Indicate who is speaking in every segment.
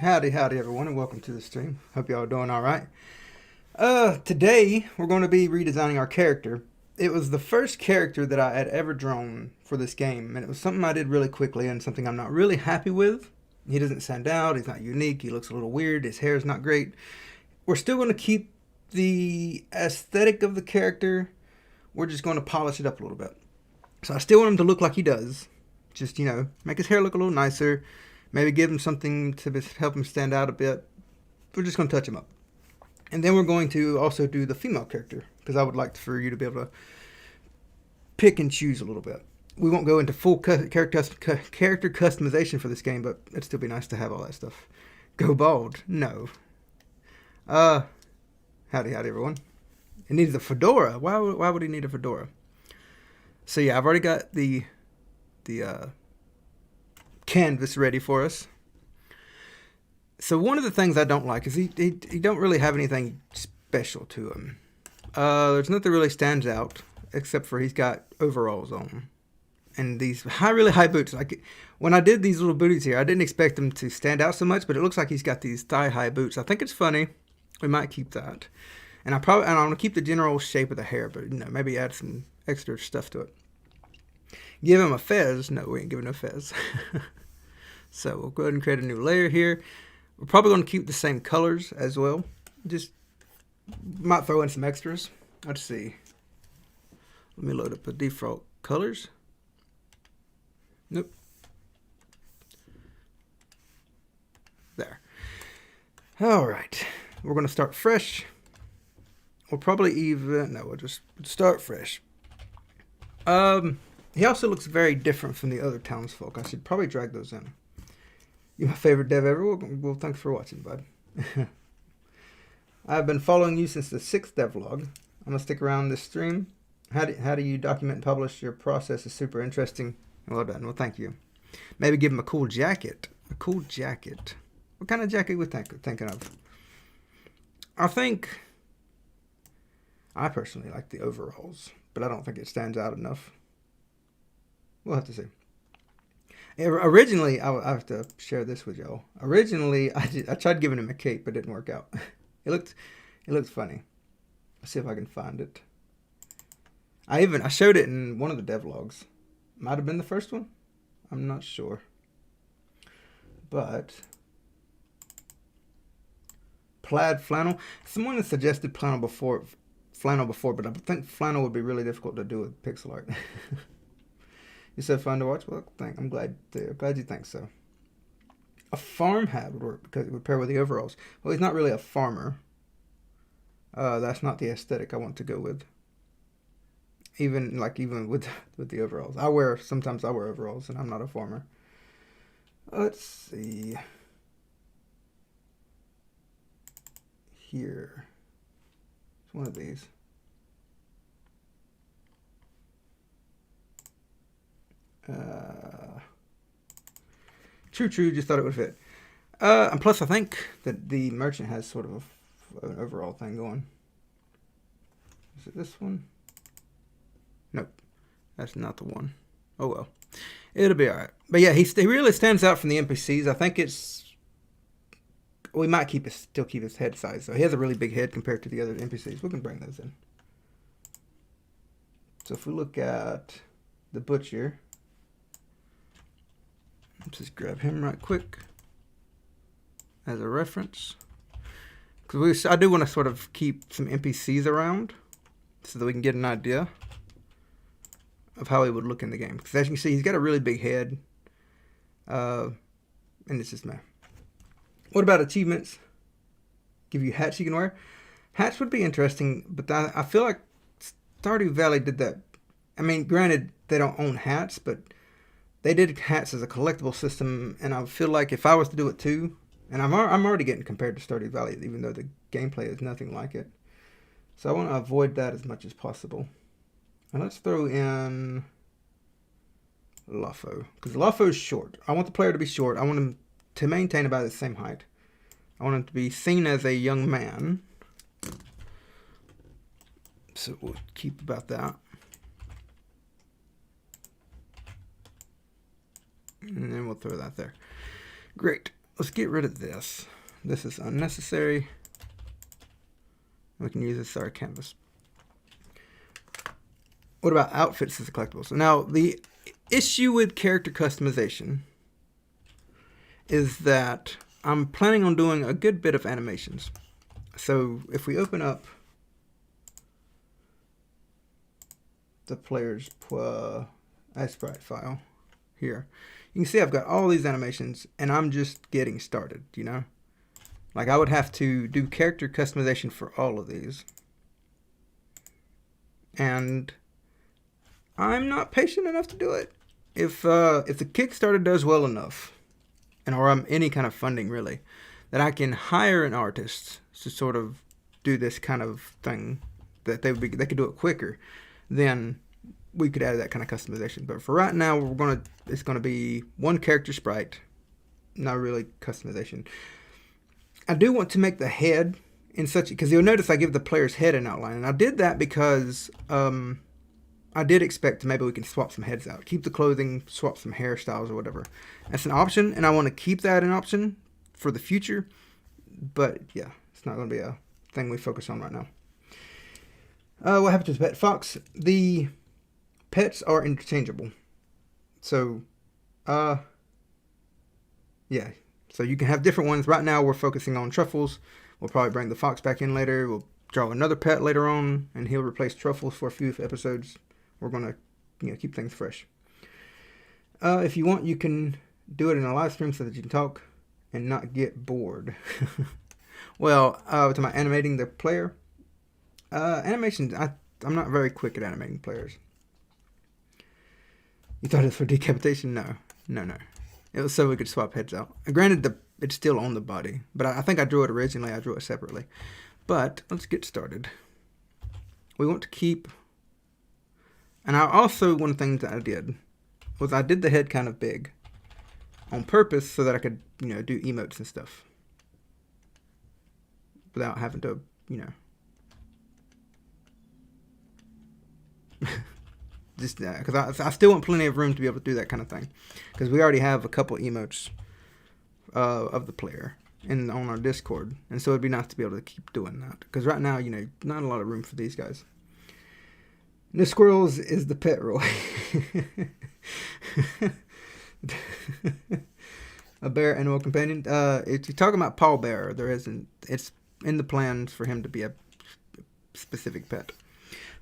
Speaker 1: Howdy everyone, and welcome to the stream. Hope y'all are doing alright. Today we're going to be redesigning our character. It was the first character that I had ever drawn for this game, and it was something I did really quickly and something I'm not really happy with. He doesn't stand out, he's not unique, he looks a little weird, his hair is not great. We're still going to keep the aesthetic of the character, we're just going to polish it up a little bit. So I still want him to look like he does. Just, make his hair look a little nicer. Maybe give him something to help him stand out a bit. We're just going to touch him up. And then we're going to also do the female character, because I would like for you to be able to pick and choose a little bit. We won't go into full character customization for this game, but it'd still be nice to have all that stuff. Go bald? No. Howdy everyone. It needs a fedora. Why would he need a fedora? So yeah, I've already got the canvas ready for us. So one of the things I don't like is he don't really have anything special to him. There's nothing really stands out except for he's got overalls on and these really high boots. Like when I did these little booties here, I didn't expect them to stand out so much, but it looks like he's got these thigh-high boots. I think it's funny. We might keep that, and I'm going to keep the general shape of the hair, but maybe add some extra stuff to it. Give him a fez. No, we ain't giving no fez. So we'll go ahead and create a new layer here. We're probably going to keep the same colors as well. Just might throw in some extras. Let's see. Let me load up the default colors. Nope. There. All right. We're going to start fresh. We'll probably we'll just start fresh. He also looks very different from the other townsfolk. I should probably drag those in. You're my favorite dev ever. Well, thanks for watching, bud. I've been following you since the 6th devlog. I'm going to stick around this stream. How do you document and publish your process is super interesting. Well done. Well, thank you. Maybe give him a cool jacket. A cool jacket. What kind of jacket are we thinking of? I personally like the overalls, but I don't think it stands out enough. We'll have to see. Originally, I have to share this with y'all. Originally, I tried giving him a cape, but it didn't work out. It looked funny. Let's see if I can find it. I showed it in one of the devlogs. Might have been the first one. I'm not sure. But plaid flannel. Someone has suggested flannel before, but I think flannel would be really difficult to do with pixel art. You said fun to watch? Well, I'm glad you think so. A farm hat would work because it would pair with the overalls. Well, he's not really a farmer. That's not the aesthetic I want to go with. Even with the overalls. Sometimes I wear overalls and I'm not a farmer. Let's see. Here. It's one of these. True, just thought it would fit. And plus I think that the merchant has sort of an overall thing going. Is it this one? Nope. That's not the one. Oh well. It'll be alright. But yeah, he really stands out from the NPCs. I think we might still keep his head size. So he has a really big head compared to the other NPCs. We can bring those in. So if we look at the butcher, let's just grab him right quick as a reference. Because I do want to sort of keep some NPCs around so that we can get an idea of how he would look in the game. Because as you can see, he's got a really big head. And it's just meh. What about achievements? Give you hats you can wear? Hats would be interesting, but I feel like Stardew Valley did that. I mean, granted, they don't own hats, but they did hats as a collectible system, and I feel like if I was to do it too, and I'm already getting compared to Stardew Valley, even though the gameplay is nothing like it. So I want to avoid that as much as possible. And let's throw in Lafo, because Lafo is short. I want the player to be short. I want him to maintain about the same height. I want him to be seen as a young man. So we'll keep about that. And then we'll throw that there. Great. let's get rid of this. This is unnecessary. We can use this as our canvas. What about outfits as a collectible? So now the issue with character customization is that I'm planning on doing a good bit of animations. So if we open up the player's sprite file here, you can see I've got all these animations and I'm just getting started, you know? Like I would have to do character customization for all of these. And I'm not patient enough to do it. If the Kickstarter does well enough, or any kind of funding really, that I can hire an artist to sort of do this kind of thing, that they could do it quicker, then we could add that kind of customization. But for right now, it's gonna be one character sprite, not really customization. I do want to make the head in such, because you'll notice I give the player's head an outline, and I did that because I did expect maybe we can swap some heads out, keep the clothing, swap some hairstyles or whatever. That's an option, and I want to keep that an option for the future. But yeah, it's not going to be a thing we focus on right now. What happened to the pet fox? The pets are interchangeable. So, yeah. So you can have different ones. Right now we're focusing on Truffles. We'll probably bring the fox back in later. We'll draw another pet later on, and he'll replace Truffles for a few episodes. We're going to keep things fresh. If you want, you can do it in a live stream so that you can talk and not get bored. Well, to my animating the player. Animations, I'm not very quick at animating players. You thought it was for decapitation? No. It was so we could swap heads out. Granted, it's still on the body, but I think I drew it originally. I drew it separately. But let's get started. We want to keep... And one of the things that I did was I did the head kind of big on purpose so that I could, do emotes and stuff without having to, just because I still want plenty of room to be able to do that kind of thing, because we already have a couple emotes of the player on our Discord, and so it'd be nice to be able to keep doing that, because right now, not a lot of room for these guys. The squirrels is the pet Roy. A bear animal companion. If you're talking about Paul Bear, there isn't. It's in the plans for him to be a specific pet.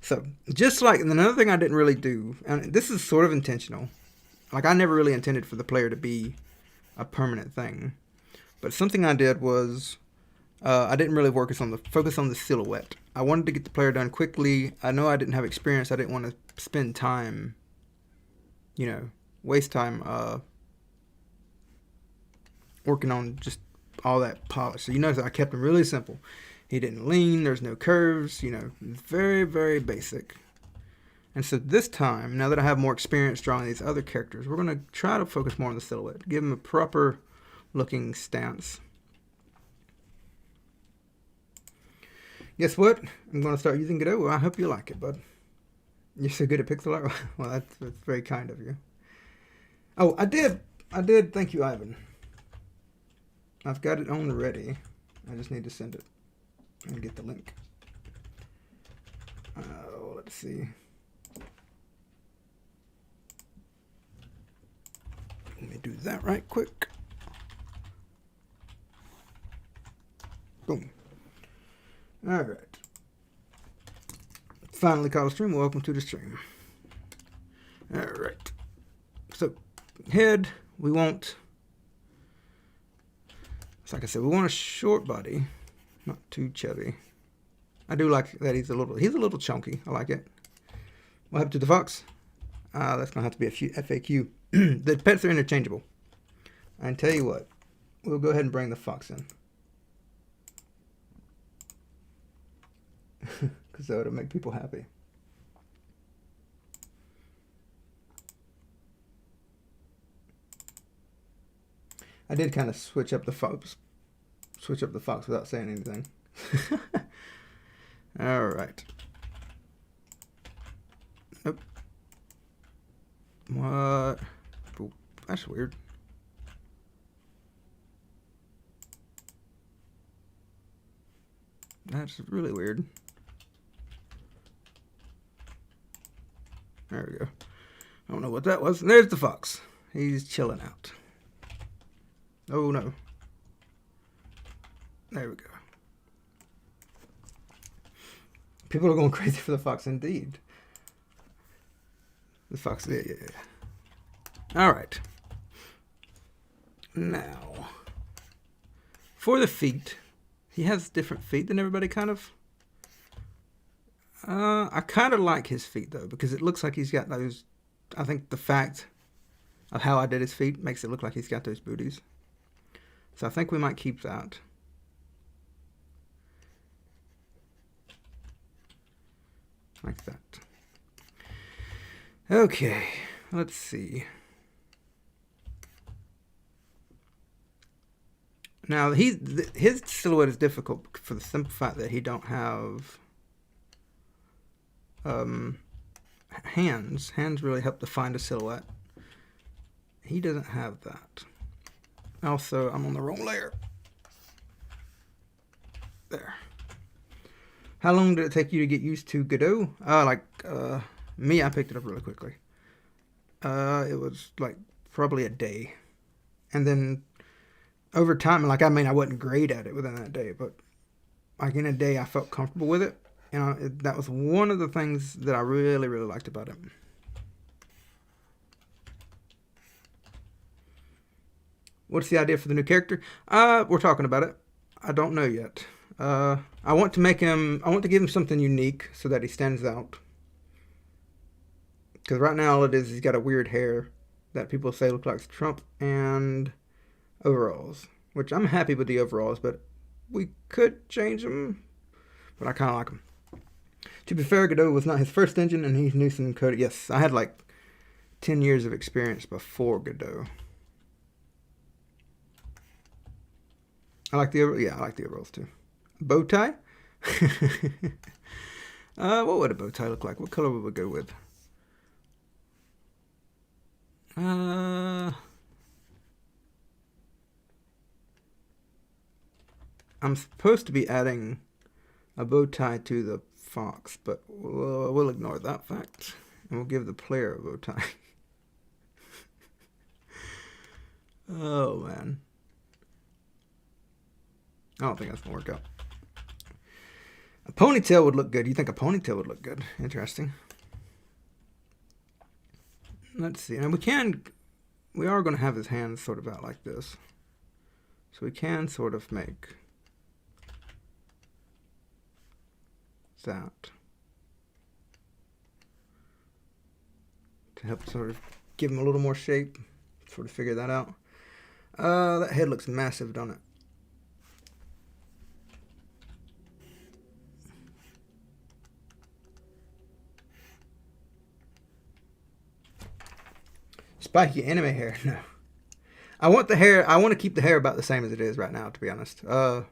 Speaker 1: So, just like another thing I didn't really do, and this is sort of intentional. Like, I never really intended for the player to be a permanent thing. But something I did was, I didn't really focus on the silhouette. I wanted to get the player done quickly. I know I didn't have experience. I didn't want to spend time, waste time working on just all that polish. So you notice I kept him really simple. He didn't lean. There's no curves. Very, very basic. And so this time, now that I have more experience drawing these other characters, we're going to try to focus more on the silhouette. Give him a proper looking stance. Guess what? I'm going to start using Godot. Well, I hope you like it, bud. You're so good at pixel art. Well, that's very kind of you. Oh, I did. Thank you, Ivan. I've got it on ready. I just need to send it and get the link. Let's see. Let me do that right quick. Boom. All right. Finally caught a stream. Welcome to the stream. All right. So, head, we want, like I said, we want a short body, not too chubby. I do like that he's a little chunky. I like it. What happened to the fox? That's gonna have to be a FAQ. The pets are interchangeable. And tell you what, we'll go ahead and bring the fox in. Because that would make people happy. I did kind of switch up the fox without saying anything. All right. Nope. What? Oh, that's weird. That's really weird. There we go. I don't know what that was. There's the fox. He's chilling out. Oh no. There we go. People are going crazy for the fox indeed. The fox, yeah. All right. Now, for the feet, he has different feet than everybody, kind of. I kind of like his feet, though, because it looks like he's got those... I think the fact of how I did his feet makes it look like he's got those booties. So I think we might keep that. Like that. Okay, let's see. Now, his silhouette is difficult for the simple fact that he don't have hands. Hands really help define the silhouette. He doesn't have that. Also, I'm on the wrong layer. There. How long did it take you to get used to Godot? Me, I picked it up really quickly. It was like probably a day. And then over time, I wasn't great at it within that day, but like in a day, I felt comfortable with it. And that was one of the things that I really, really liked about it. What's the idea for the new character? We're talking about it. I don't know yet. I want to give him something unique so that he stands out. Because right now all it is, he's got a weird hair that people say look like Trump and overalls. Which I'm happy with the overalls, but we could change them. But I kind of like them. To be fair, Godot was not his first engine, and he knew some code. Yes, I had like 10 years of experience before Godot. I like the overalls too. Bow tie? What would a bow tie look like? What color would we go with? I'm supposed to be adding a bow tie to the fox, but we'll ignore that fact. And we'll give the player a bow tie. Oh, man. I don't think that's going to work out. A ponytail would look good. You think a ponytail would look good? Interesting. Let's see. And we are going to have his hands sort of out like this. So we can sort of make that to help sort of give him a little more shape. Sort of figure that out. That head looks massive, don't it? Spiky anime hair. No. I want to keep the hair about the same as it is right now, to be honest. I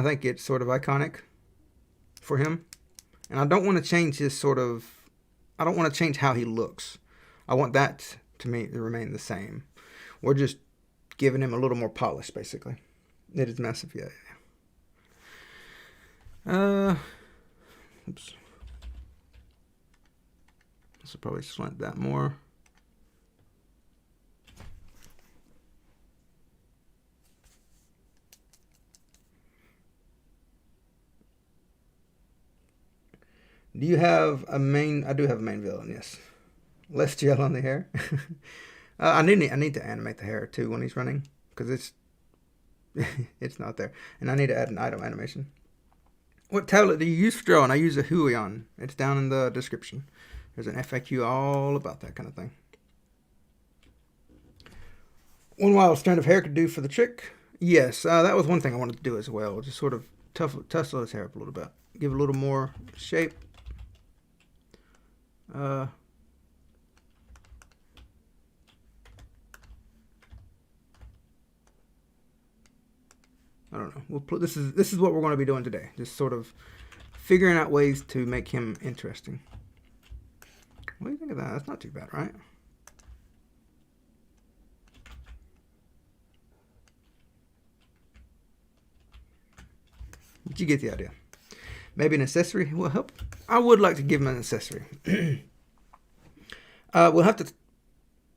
Speaker 1: think it's sort of iconic for him. And I don't want to change I don't want to change how he looks. I want that to remain the same. We're just giving him a little more polish, basically. It is massive, yeah. Oops. This will probably slant that more. Do you have a main? I do have a main villain, yes. Less gel on the hair. I need to animate the hair too when he's running, because it's not there. And I need to add an item animation. What tablet do you use for drawing? I use a Huion. It's down in the description. There's an FAQ all about that kind of thing. One wild strand of hair could do for the trick. Yes, that was one thing I wanted to do as well. Just sort of tussle his hair up a little bit. Give it a little more shape. I don't know. This is what we're going to be doing today. Just sort of figuring out ways to make him interesting. What do you think of that? That's not too bad, right? But you get the idea. Maybe an accessory will help. I would like to give him an accessory. We'll have to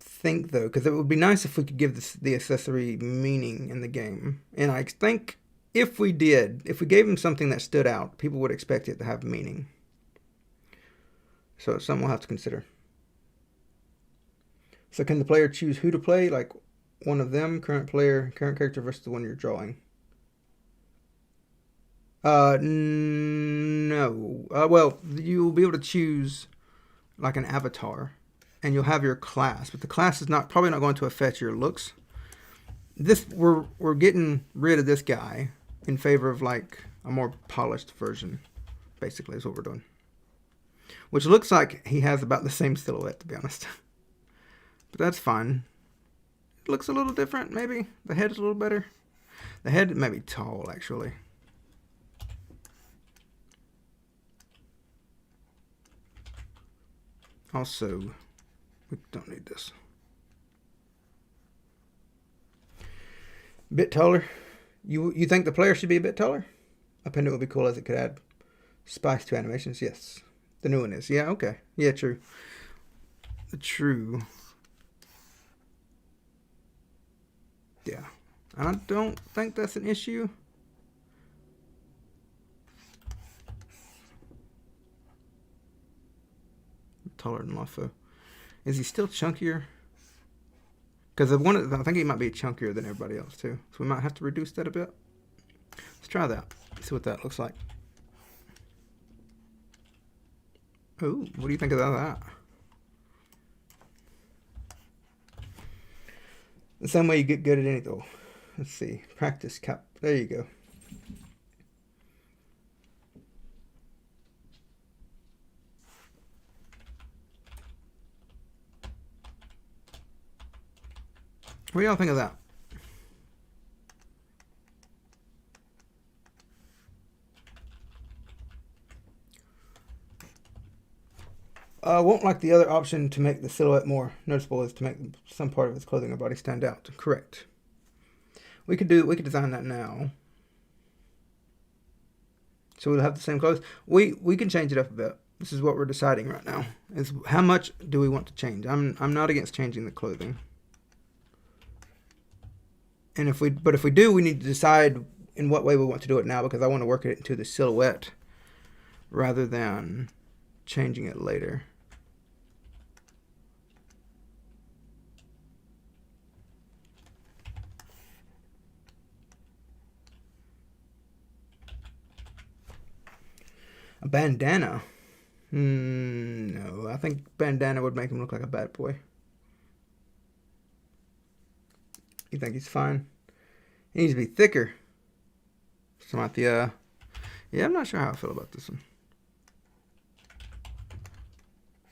Speaker 1: think, though, because it would be nice if we could give the accessory meaning in the game. And I think if we gave him something that stood out, people would expect it to have meaning. So it's something we'll have to consider. So can the player choose who to play? Like one of them, current player, current character versus the one you're drawing? No. Well, you'll be able to choose like an avatar, and you'll have your class, but the class is probably not going to affect your looks. We're getting rid of this guy in favor of like a more polished version, basically, is what we're doing. Which looks like he has about the same silhouette, to be honest. But that's fine. It looks a little different, maybe. The head is a little better. The head may be tall, actually. Also, we don't need this. Bit taller. You think the player should be a bit taller? A pendant would be cool as it could add spice to animations. Yes. The new one is. Yeah, okay. Yeah, true. True. Yeah. I don't think that's an issue. Taller than Lafo. Is he still chunkier? Because I think he might be chunkier than everybody else too. So we might have to reduce that a bit. Let's try that. See what that looks like. Ooh, what do you think of that? The same way you get good at anything. Let's see. Practice cap. There you go. What do y'all think of that? Won't like the other option to make the silhouette more noticeable is to make some part of his clothing or body stand out. Correct. We could design that now. So we'll have the same clothes. We can change it up a bit. This is what we're deciding right now. Is how much do we want to change? I'm not against changing the clothing. And if we do, we need to decide in what way we want to do it now, because I want to work it into the silhouette rather than changing it later. A bandana? No, I think bandana would make him look like a bad boy. You think he's fine? He needs to be thicker. So like the yeah, I'm not sure how I feel about this one.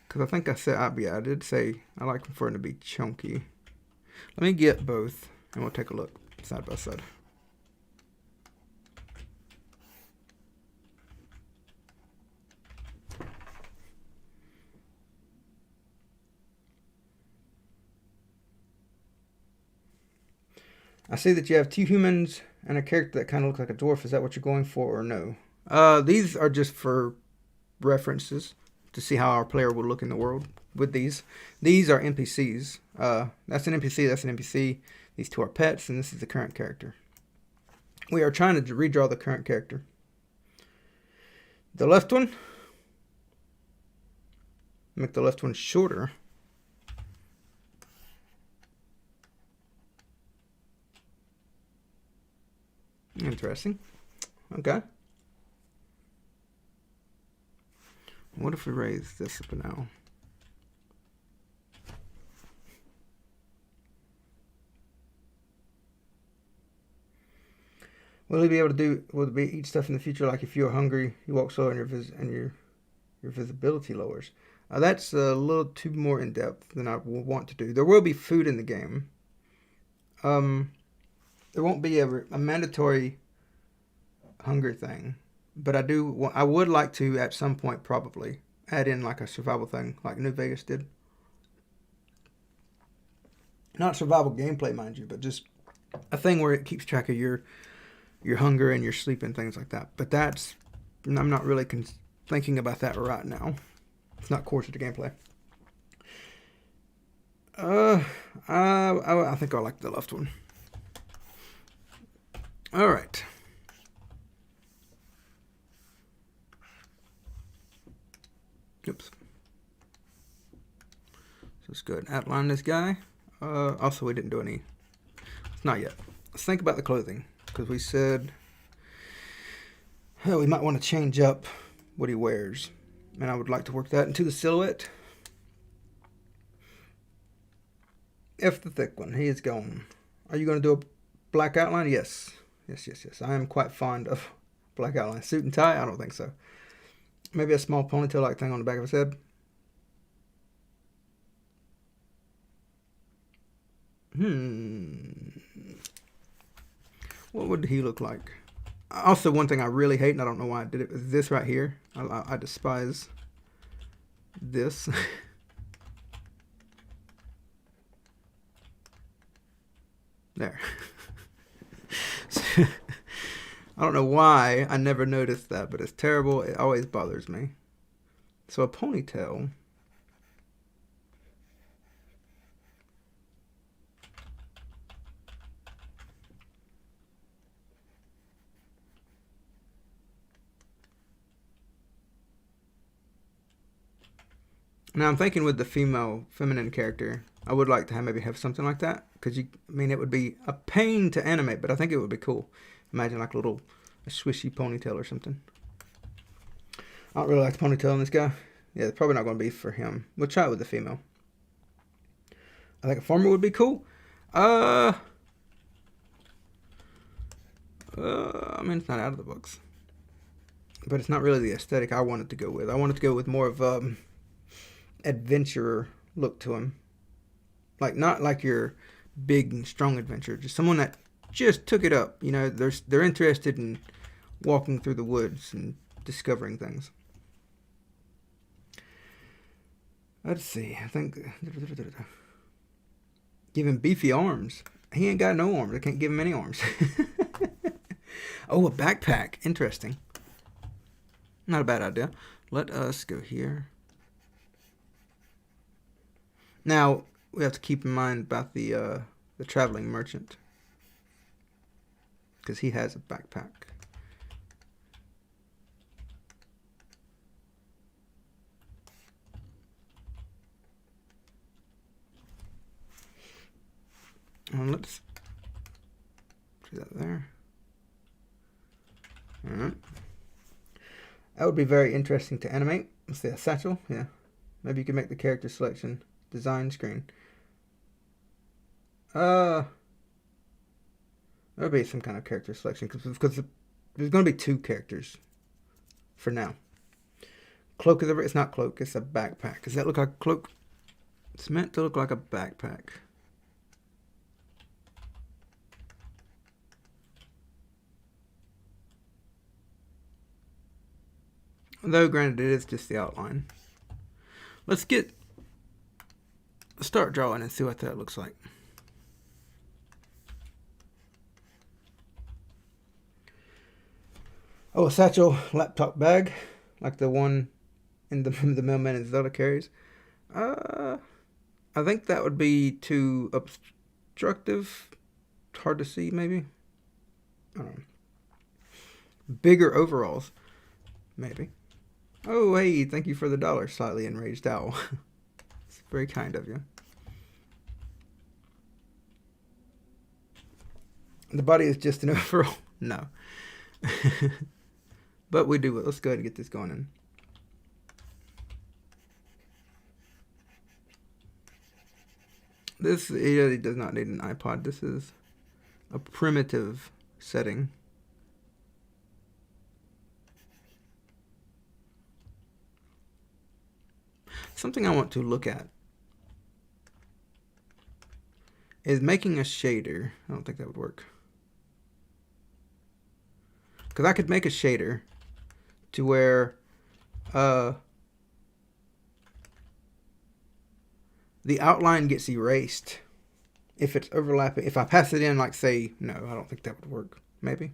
Speaker 1: Because I think I did say I like for him to be chunky. Let me get both, and we'll take a look side by side. I see that you have 2 humans and a character that kind of looks like a dwarf. Is that what you're going for, or no? These are just for references to see how our player will look in the world with these. These are NPCs. That's an NPC, that's an NPC. These 2 are pets, and this is the current character. We are trying to redraw the current character. The left one, make the left one shorter. Interesting. Okay. What if we raise this up now? Will he be able to eat stuff in the future? Like if you're hungry, you walk slower and your visibility lowers. That's a little too more in depth than I will want to do. There will be food in the game. There won't be a mandatory hunger thing, but I would like to at some point probably add in like a survival thing, like New Vegas did. Not survival gameplay, mind you, but just a thing where it keeps track of your hunger and your sleep and things like that. But that's I'm not really thinking about that right now. It's not core to the gameplay. I think I like the left one. All right. Oops. So let's go ahead and outline this guy. Also, we didn't do any. It's not yet. Let's think about the clothing, because we said we might want to change up what he wears, and I would like to work that into the silhouette. F the thick one. He is gone. Are you going to do a black outline? Yes. Yes. I am quite fond of black outline. Suit and tie? I don't think so. Maybe a small ponytail-like thing on the back of his head. What would he look like? Also, one thing I really hate, and I don't know why I did it, is this right here. I despise this. There. I don't know why I never noticed that, but it's terrible. It always bothers me. So a ponytail. Now I'm thinking with the feminine character, I would like to maybe have something like that, because it would be a pain to animate, but I think it would be cool. Imagine like a swishy ponytail or something. I don't really like the ponytail on this guy. Yeah, it's probably not going to be for him. We'll try it with the female. I think a farmer would be cool. It's not out of the books, but it's not really the aesthetic I wanted to go with. I wanted to go with more of adventurer look to him, like not like your big and strong adventurer, just someone that just took it up. They're interested in walking through the woods and discovering things. Let's see. I think give him beefy arms. He ain't got no arms. I can't give him any arms. Oh, a backpack. Interesting. Not a bad idea. Let us go here. Now, we have to keep in mind about the traveling merchant, because he has a backpack. And let's do that there. All right. That would be very interesting to animate. Let's see, a satchel. Yeah. Maybe you can make the character selection design screen. There'll be some kind of character selection, because there's going to be two characters for now. Cloak is it's not cloak, it's a backpack. Does that look like a cloak? It's meant to look like a backpack. Though, granted, it is just the outline. Let's start drawing and see what that looks like. Oh, a satchel laptop bag, like the one in the mailman in Zelda carries. I think that would be too obstructive. Hard to see, maybe. I don't know. Bigger overalls, maybe. Oh, hey, thank you for the $1, slightly enraged owl. It's very kind of you. The body is just an overall. No. But we do it. Let's go ahead and get this going in. This really does not need an iPod. This is a primitive setting. Something I want to look at is making a shader. I don't think that would work, because I could make a shader to where the outline gets erased if it's overlapping. If I pass it in, like, say, no, I don't think that would work. Maybe.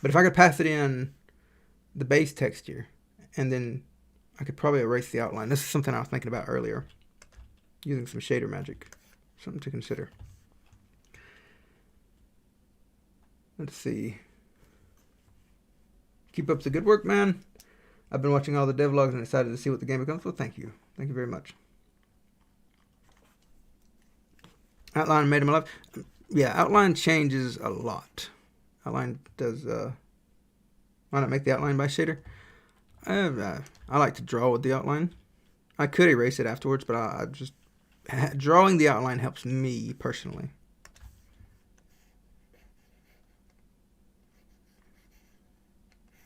Speaker 1: But if I could pass it in the base texture, and then I could probably erase the outline. This is something I was thinking about earlier, using some shader magic. Something to consider. Let's see. Keep up the good work, man. I've been watching all the devlogs and excited to see what the game becomes. Well, thank you. Thank you very much. Outline made in my life. Yeah, outline changes a lot. Outline does... why not make the outline by shader? I like to draw with the outline. I could erase it afterwards, but I just... Drawing the outline helps me personally.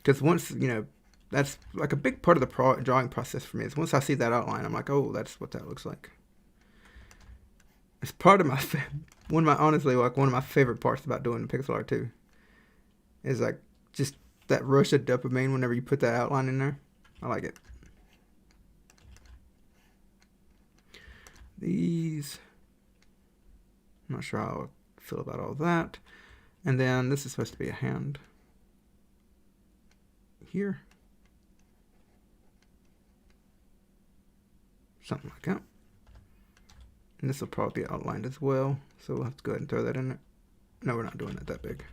Speaker 1: Because once, you know, that's like a big part of the drawing process for me. Is once I see that outline, I'm like, oh, that's what that looks like. It's part of my honestly, like one of my favorite parts about doing pixel art too. Is like just that rush of dopamine whenever you put that outline in there. I like it. These, I'm not sure how I feel about all that. And then this is supposed to be a hand. Here. Something like that. And this will probably be outlined as well, so we'll have to go ahead and throw that in there. No, we're not doing it that big.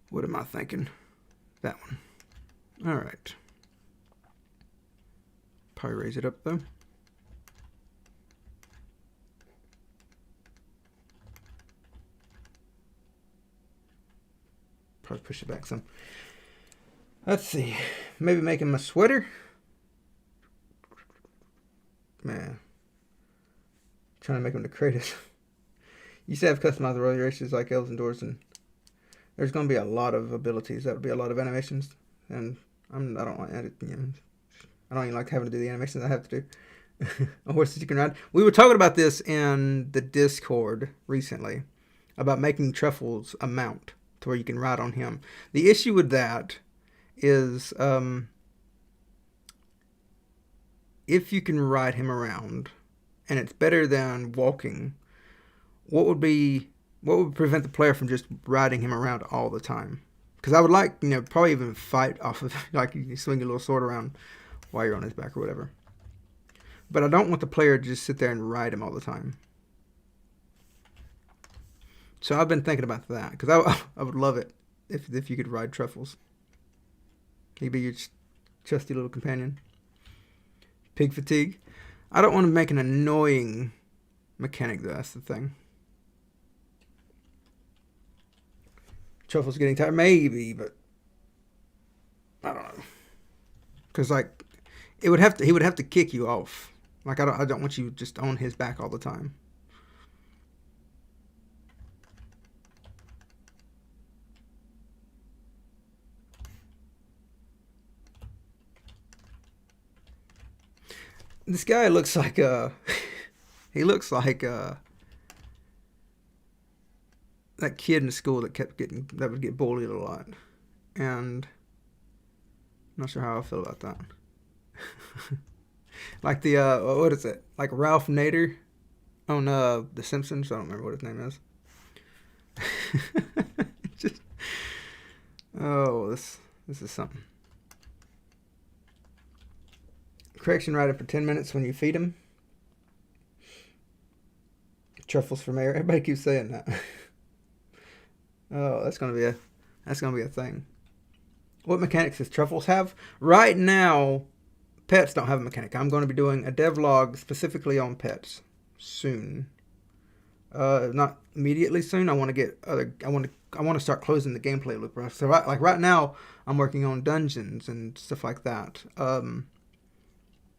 Speaker 1: What am I thinking? That one. Alright. Probably raise it up though. Probably push it back some. Let's see. Maybe make him a sweater. Man. Trying to make them the greatest. You used to have customized roller races like elves and dwarves, and there's going to be a lot of abilities. That would be a lot of animations, and I don't like edit. You know, I don't even like having to do the animations I have to do. A horse that you can ride. We were talking about this in the Discord recently about making Truffles a mount to where you can ride on him. The issue with that is if you can ride him around and it's better than walking, what would prevent the player from just riding him around all the time? Because I would like, you know, probably even fight off of, like you swing your little sword around while you're on his back or whatever. But I don't want the player to just sit there and ride him all the time. So I've been thinking about that, because I would love it if you could ride Truffles. He'd be your trusty little companion. Pig fatigue. I don't want to make an annoying mechanic, though. That's the thing. Truffles getting tired, maybe, but I don't know. Because like, he would have to kick you off. Like I don't want you just on his back all the time. This guy looks like he looks like that kid in school that would get bullied a lot, and I'm not sure how I feel about that. Like the what is it? Like Ralph Nader on The Simpsons. I don't remember what his name is. Just this is something. Correction writer for 10 minutes when you feed him. Truffles for mayor. Everybody keeps saying that. Oh, that's gonna be a thing. What mechanics does Truffles have? Right now, pets don't have a mechanic. I'm going to be doing a devlog specifically on pets soon. Not immediately soon. I want to start closing the gameplay loop. So right now, I'm working on dungeons and stuff like that.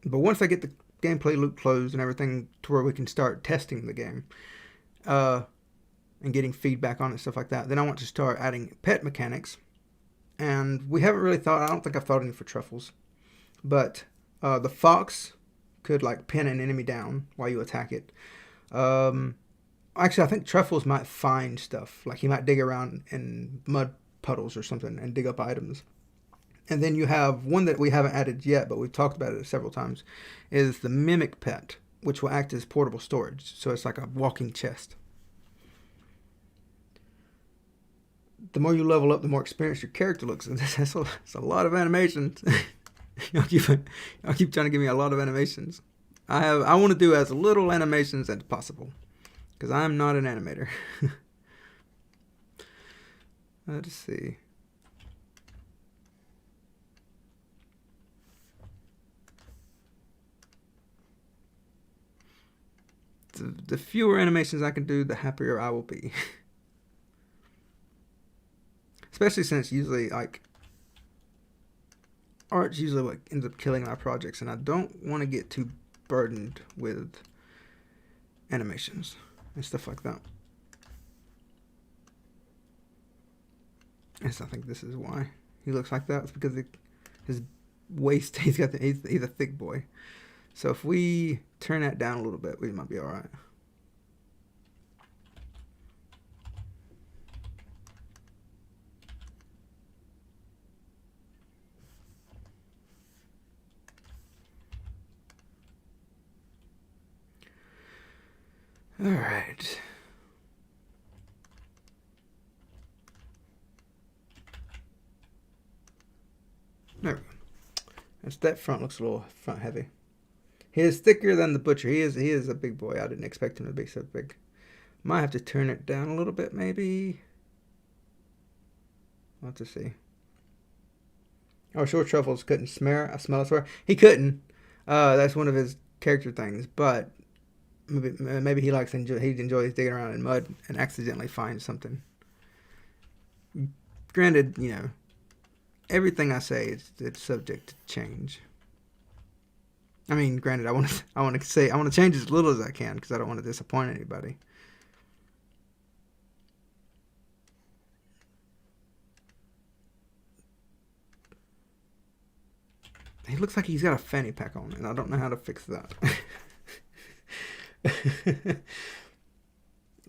Speaker 1: But once I get the gameplay loop closed and everything to where we can start testing the game, and getting feedback on it, stuff like that, then I want to start adding pet mechanics. And we haven't really I don't think I've thought any for Truffles. But the fox could like pin an enemy down while you attack it. Actually, I think Truffles might find stuff. Like he might dig around in mud puddles or something and dig up items. And then you have one that we haven't added yet, but we've talked about it several times, is the mimic pet, which will act as portable storage. So it's like a walking chest. the more you level up, the more experienced your character looks. And that's a lot of animations. y'all keep trying to give me a lot of animations. I want to do as little animations as possible because I'm not an animator. Let's see. The fewer animations I can do, the happier I will be. Especially since usually, like, art's usually what ends up killing my projects, and I don't want to get too burdened with animations and stuff like that. Yes, I think this is why he looks like that. It's because his waist, he's a thick boy. So if we turn that down a little bit, we might be all right. All right. There we go. That front looks a little front heavy. He is thicker than the butcher. He is a big boy. I didn't expect him to be so big. Might have to turn it down a little bit, maybe. We'll have to see. Oh, short truffles couldn't smell a swear. He couldn't. That's one of his character things. But maybe he enjoys digging around in mud and accidentally finds something. Granted, you know, everything I say it's subject to change. I mean, granted, I want to change as little as I can because I don't want to disappoint anybody. He looks like he's got a fanny pack on, and I don't know how to fix that.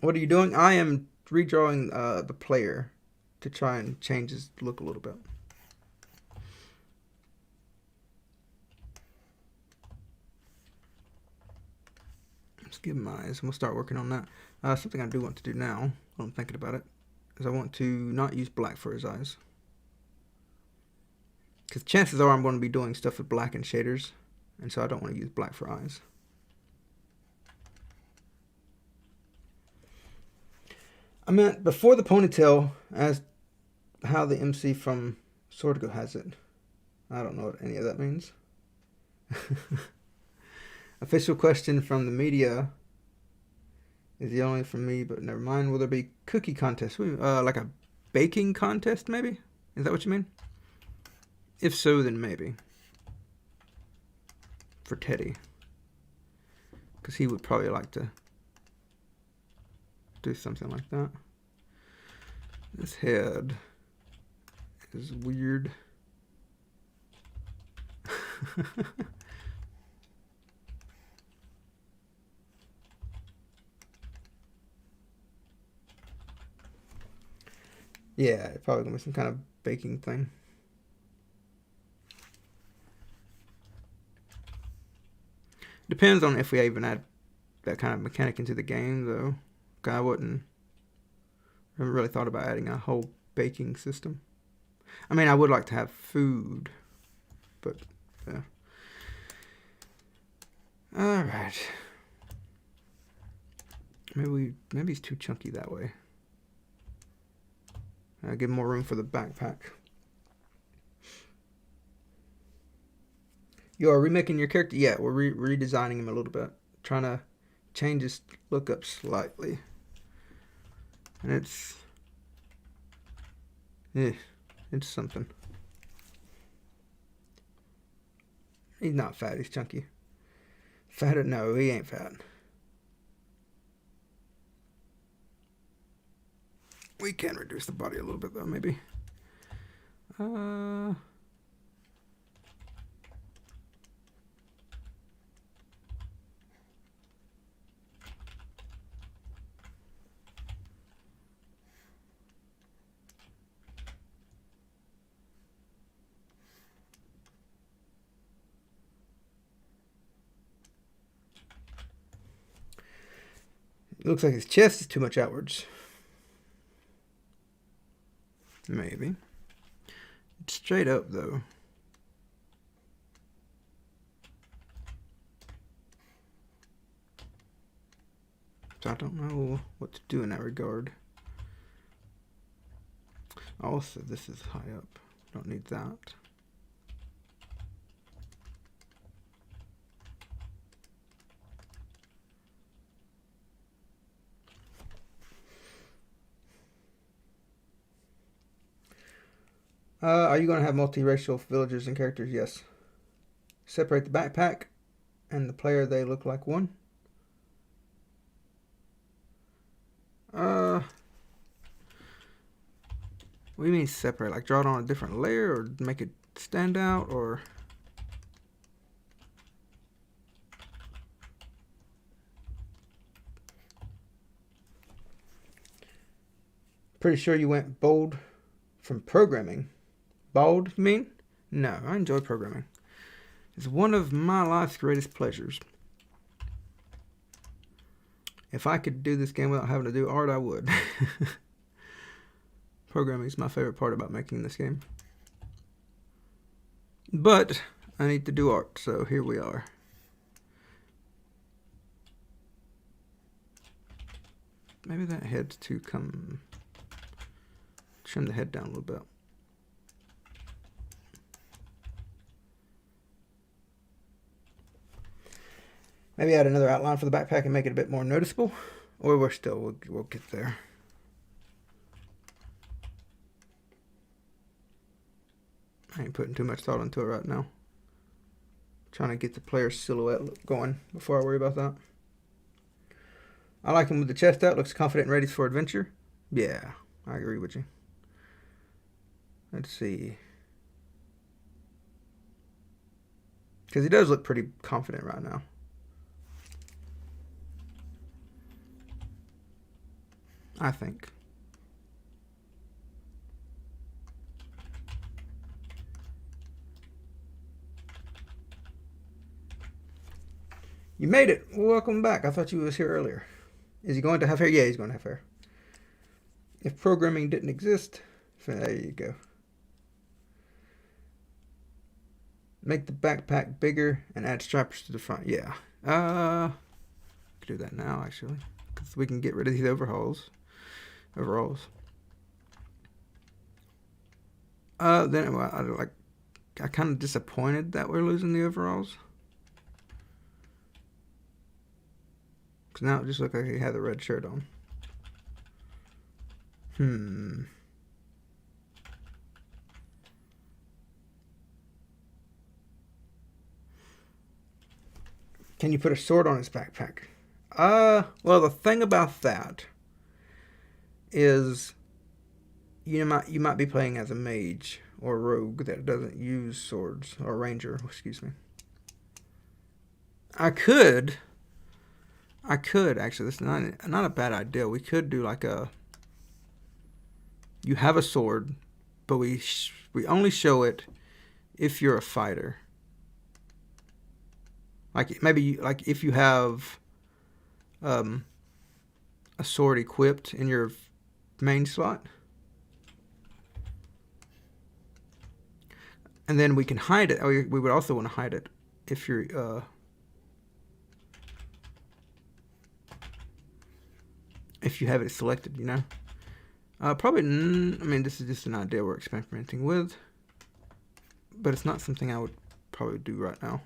Speaker 1: What are you doing? I am redrawing the player to try and change his look a little bit. Let's give him eyes, and we'll start working on that. Something I do want to do now, while I'm thinking about it, is I want to not use black for his eyes. Because chances are I'm going to be doing stuff with black and shaders, and so I don't want to use black for eyes. I meant before the ponytail, as how the MC from Sorgo has it. I don't know what any of that means. Official question from the media is the only from me, but never mind. Will there be cookie contest? Like a baking contest, maybe? Is that what you mean? If so, then maybe. For Teddy. Because he would probably like to do something like that. This head is weird. Yeah, it's probably gonna be some kind of baking thing. Depends on if we even add that kind of mechanic into the game, though. I haven't really thought about adding a whole baking system. I mean, I would like to have food, but yeah. All right. Maybe he's too chunky that way. Give him more room for the backpack. You are remaking your character? Yeah, we're redesigning him a little bit. Trying to change his look up slightly. And it's something. He's not fat, he's chunky. Fat? No, he ain't fat. We can reduce the body a little bit though, maybe. It looks like his chest is too much outwards. Maybe. It's straight up though. So I don't know what to do in that regard. Also, this is high up. Don't need that. Are you going to have multiracial villagers and characters? Yes. Separate the backpack and the player, they look like one. What do you mean separate? Like draw it on a different layer or make it stand out or... Pretty sure you went bold from programming. Bald, you mean? No, I enjoy programming. It's one of my life's greatest pleasures. If I could do this game without having to do art, I would. Programming is my favorite part about making this game. But I need to do art, so here we are. Maybe that head's too come... Trim the head down a little bit. Maybe add another outline for the backpack and make it a bit more noticeable. Or we'll get there. I ain't putting too much thought into it right now. Trying to get the player's silhouette going before I worry about that. I like him with the chest out. Looks confident and ready for adventure. Yeah, I agree with you. Let's see. Because he does look pretty confident right now. I think. You made it. Welcome back. I thought you was here earlier. Is he going to have hair? Yeah, he's going to have hair. If programming didn't exist, there you go. Make the backpack bigger and add strappers to the front. Yeah. Could do that now actually, because we can get rid of these overalls. Then I kind of disappointed that we're losing the overalls. Because now it just looks like he had the red shirt on. Can you put a sword on his backpack? Well, the thing about that is you might be playing as a mage or a rogue that doesn't use swords, or a ranger, excuse me. I could actually, this is not a bad idea. We could do like you have a sword, but we only show it if you're a fighter. Like maybe like if you have a sword equipped in your main slot, and then we can hide it. We would also want to hide it if you're if you have it selected, you know. Probably. I mean, this is just an idea we're experimenting with, but it's not something I would probably do right now.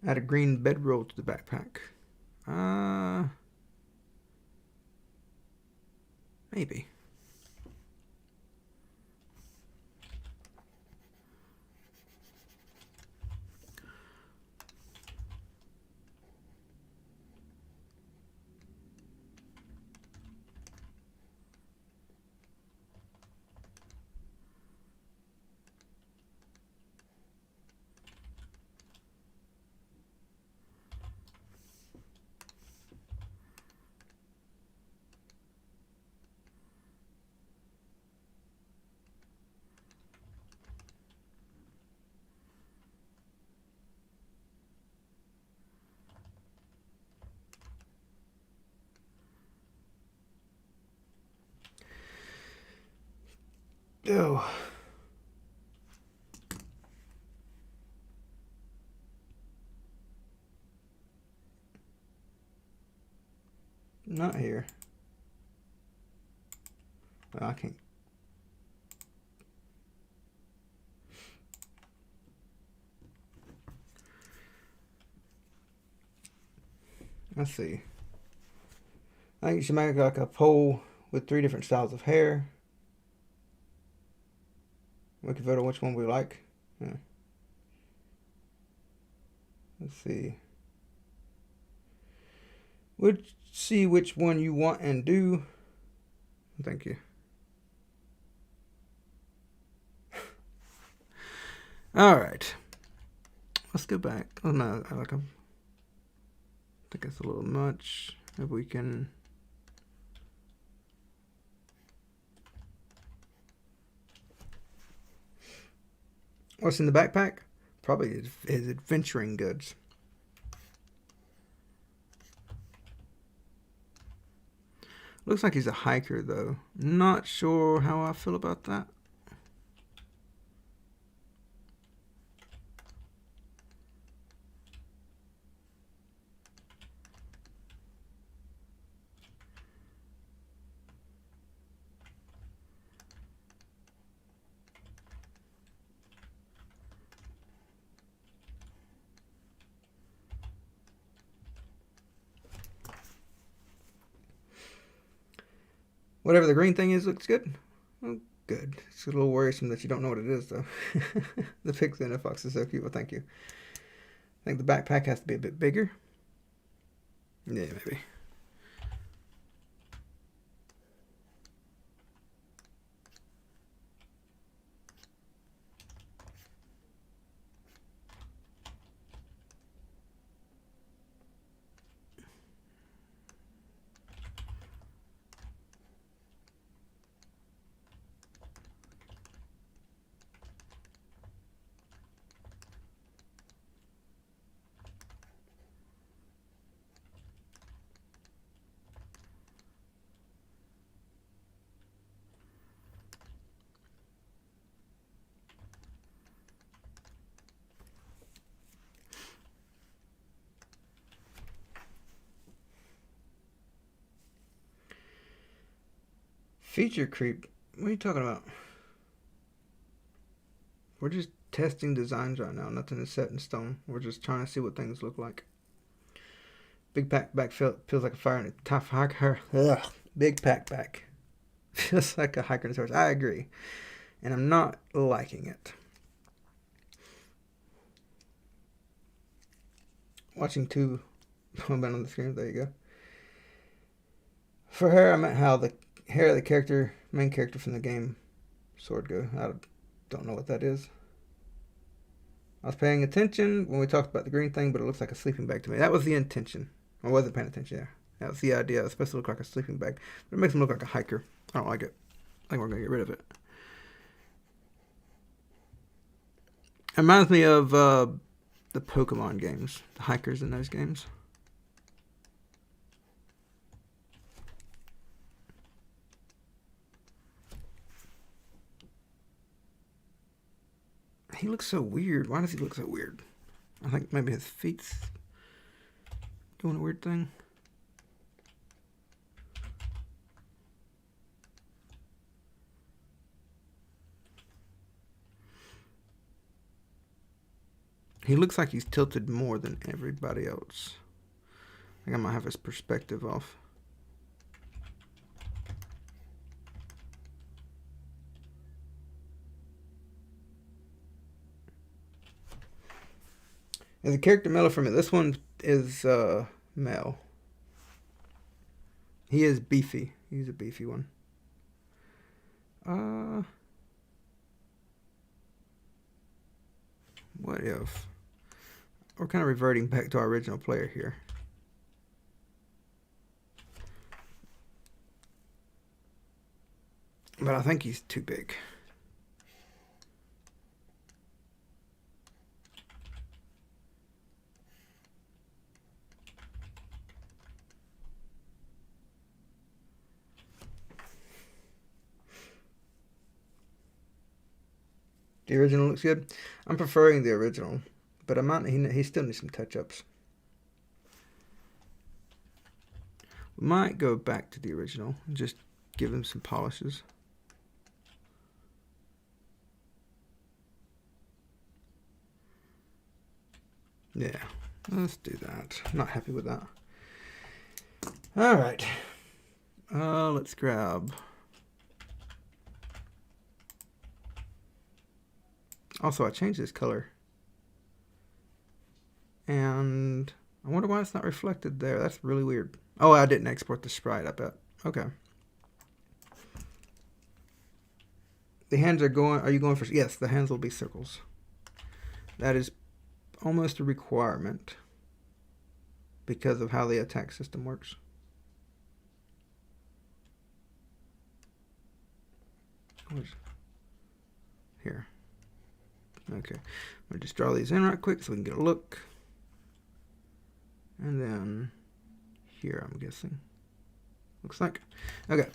Speaker 1: Add a green bedroll to the backpack. Maybe. Oh. Not here. Well, I can't. Let's see. I think you should make like a poll with 3 different styles of hair. We can vote on which one we like. Yeah. Let's see. We'll see which one you want and do. Thank you. All right. Let's go back. Oh no, I think it's a little much. Maybe we can. What's in the backpack? Probably his adventuring goods. Looks like he's a hiker, though. Not sure how I feel about that. Whatever the green thing is looks good. Oh, good. It's a little worrisome that you don't know what it is, though. The pixie and the fox is so cute. Well, thank you. I think the backpack has to be a bit bigger. Yeah, maybe. Feature creep? What are you talking about? We're just testing designs right now. Nothing is set in stone. We're just trying to see what things look like. Big backpack feels like a fire and a tough hiker. Ugh. Big backpack feels like a hiker in the horse. I agree. And I'm not liking it. Watching two men on the screen. There you go. For hair, I meant how the hair of the main character from the game, Sword Go. I don't know what that is. I was paying attention when we talked about the green thing, but it looks like a sleeping bag to me. That was the intention. I wasn't paying attention, yeah. That was the idea. It was supposed to look like a sleeping bag. But it makes him look like a hiker. I don't like it. I think we're going to get rid of it. It reminds me of the Pokemon games. The hikers in those games. He looks so weird. Why does he look so weird? I think maybe his feet's doing a weird thing. He looks like he's tilted more than everybody else. I think I might have his perspective off. Is a character male or female? This one is male. He is beefy. He's a beefy one. What if? We're kind of reverting back to our original player here. But I think he's too big. The original looks good. I'm preferring the original, but he still needs some touch-ups. We might go back to the original and just give him some polishes. Yeah, let's do that. I'm not happy with that. All right. Let's grab. Also, I changed this color. And I wonder why it's not reflected there. That's really weird. Oh, I didn't export the sprite, I bet. Okay. The hands are going, are you going for, yes, the hands will be circles. That is almost a requirement because of how the attack system works. Here. Okay. I'm going to just draw these in right quick so we can get a look. And then here, I'm guessing. Looks like. Okay.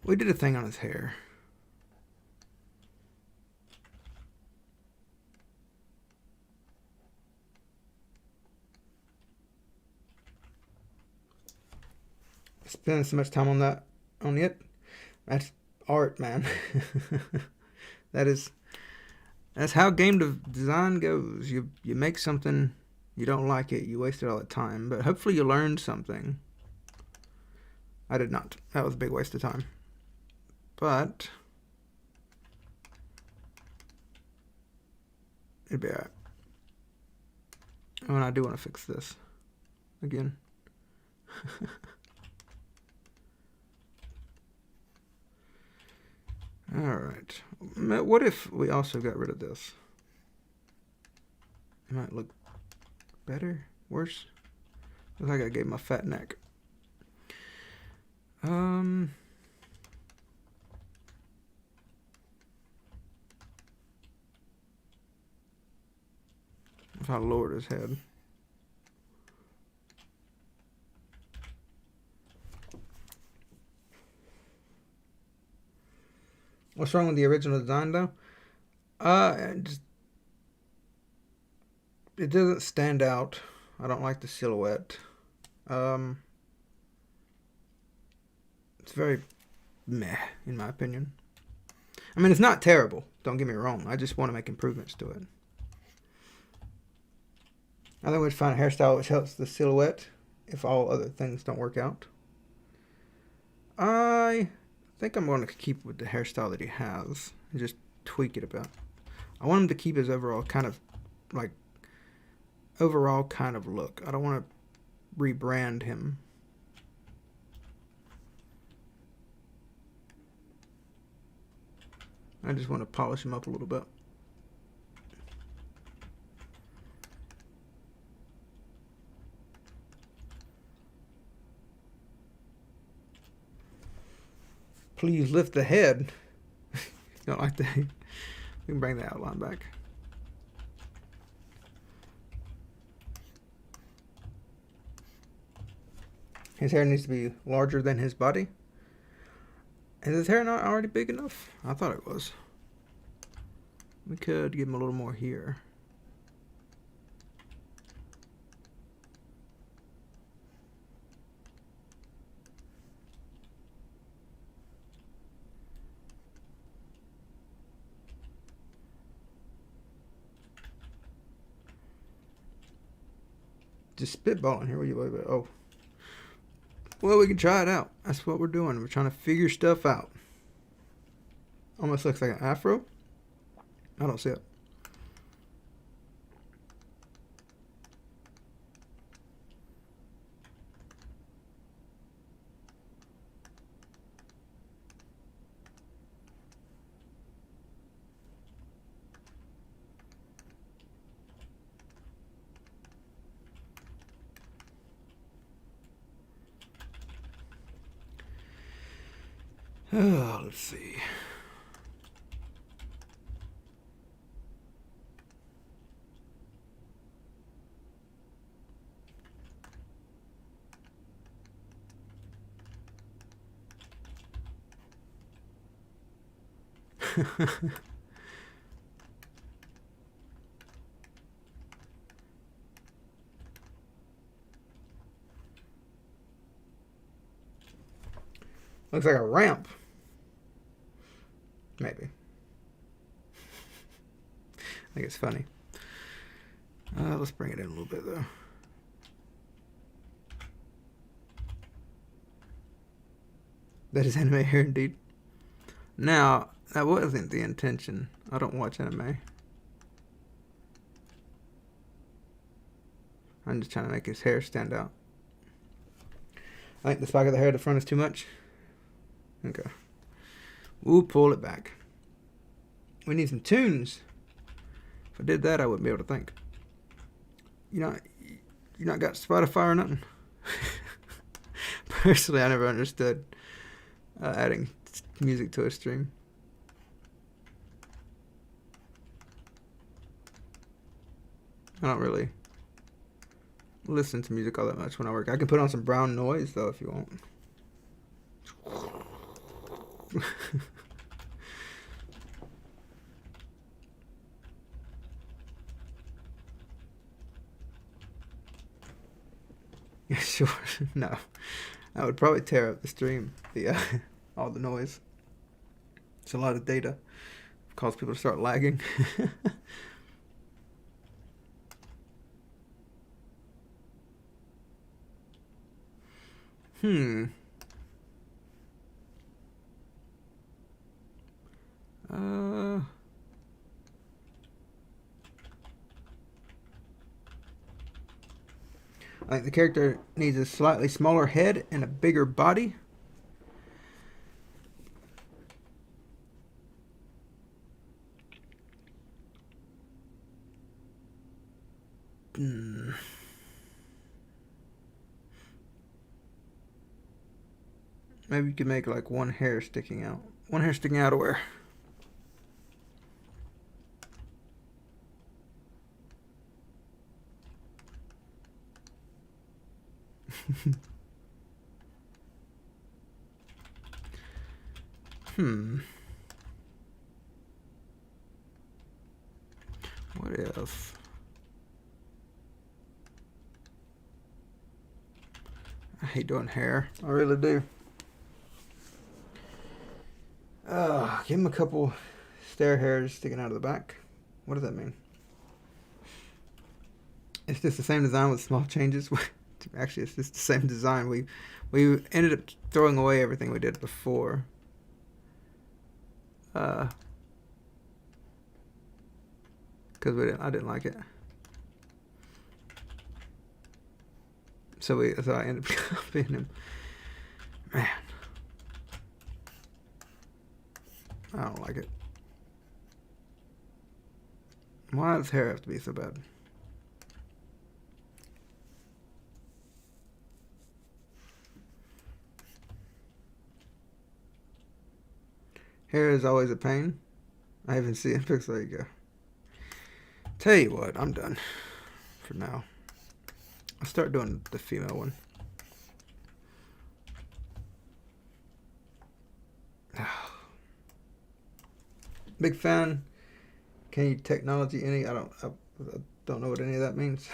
Speaker 1: We did a thing on his hair. Spending so much time on that, on it. That's art, man. That's how game design goes. You make something, you don't like it, you wasted all that time, but hopefully you learned something. I did not. That was a big waste of time. But it'd be alright. Oh, and I do want to fix this again. Alright. What if we also got rid of this? It might look better? Worse? Looks like I gave him a fat neck. If I lowered his head. What's wrong with the original design, though? It doesn't stand out. I don't like the silhouette. It's very meh, in my opinion. I mean, it's not terrible. Don't get me wrong. I just want to make improvements to it. I think we should find a hairstyle which helps the silhouette if all other things don't work out. I think I'm going to keep with the hairstyle that he has and just tweak it a bit. I want him to keep his overall kind of look. I don't want to rebrand him. I just want to polish him up a little bit. Please lift the head. Don't like that. We can bring the outline back. His hair needs to be larger than his body. Is his hair not already big enough? I thought it was. We could give him a little more here. Just spitballing here. Oh. Well, we can try it out. That's what we're doing. We're trying to figure stuff out. Almost looks like an afro. I don't see it. Oh, let's see. Looks like a ramp. Maybe. I think it's funny. Let's bring it in a little bit though. That is anime here indeed. Now, that wasn't the intention. I don't watch anime. I'm just trying to make his hair stand out. I think the spike of the hair at the front is too much. Okay. We'll pull it back. We need some tunes. If I did that, I wouldn't be able to think. You not got Spotify or nothing? Personally, I never understood adding music to a stream. I don't really listen to music all that much when I work. I can put on some brown noise though if you want. Yeah, sure. No, I would probably tear up the stream. All the noise. It's a lot of data. Cause people to start lagging. I think the character needs a slightly smaller head and a bigger body. Maybe you could make like one hair sticking out. One hair sticking out of where? What else? I hate doing hair. I really do. Give him a couple stair hairs sticking out of the back. What does that mean? It's just the same design with small changes. Actually, it's just the same design. We ended up throwing away everything we did before. Because I didn't like it. So I ended up copying him. Man. I don't like it. Why does hair have to be so bad? Hair is always a pain. I even see it. Looks like tell you what, I'm done for now. I'll start doing the female one. Big fan. Can you technology any? I don't know what any of that means.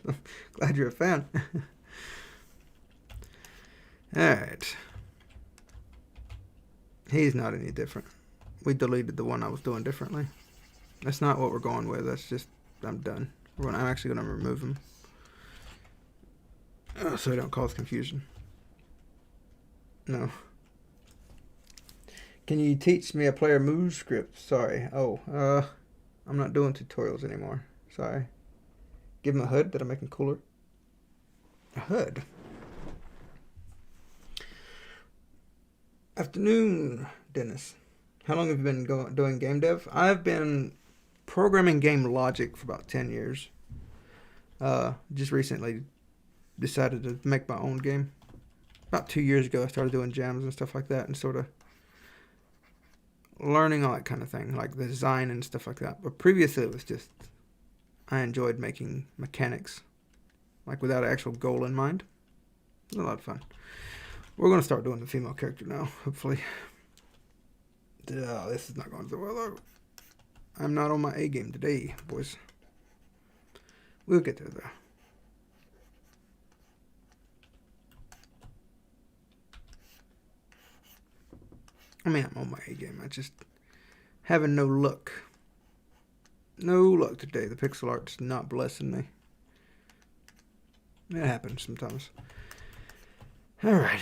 Speaker 1: I'm glad you're a fan. Alright. He's not any different. We deleted the one I was doing differently. That's not what we're going with. That's just, I'm done. I'm actually going to remove him. So he don't cause confusion. No. Can you teach me a player move script? Sorry. I'm not doing tutorials anymore. Sorry. Give him a hood. That'll make him cooler. A hood? Afternoon, Dennis. How long have you been doing game dev? I've been programming game logic for about 10 years. Just recently decided to make my own game. About 2 years ago, I started doing jams and stuff like that and sort of learning all that kind of thing, like the design and stuff like that. But previously, it was just, I enjoyed making mechanics, like without an actual goal in mind. It was a lot of fun. We're going to start doing the female character now, hopefully. This is not going so well, though. I'm not on my A game today, boys. We'll get there, though. I mean, I'm on my A game. I just having no luck. No luck today. The pixel art's not blessing me. It happens sometimes. Alright.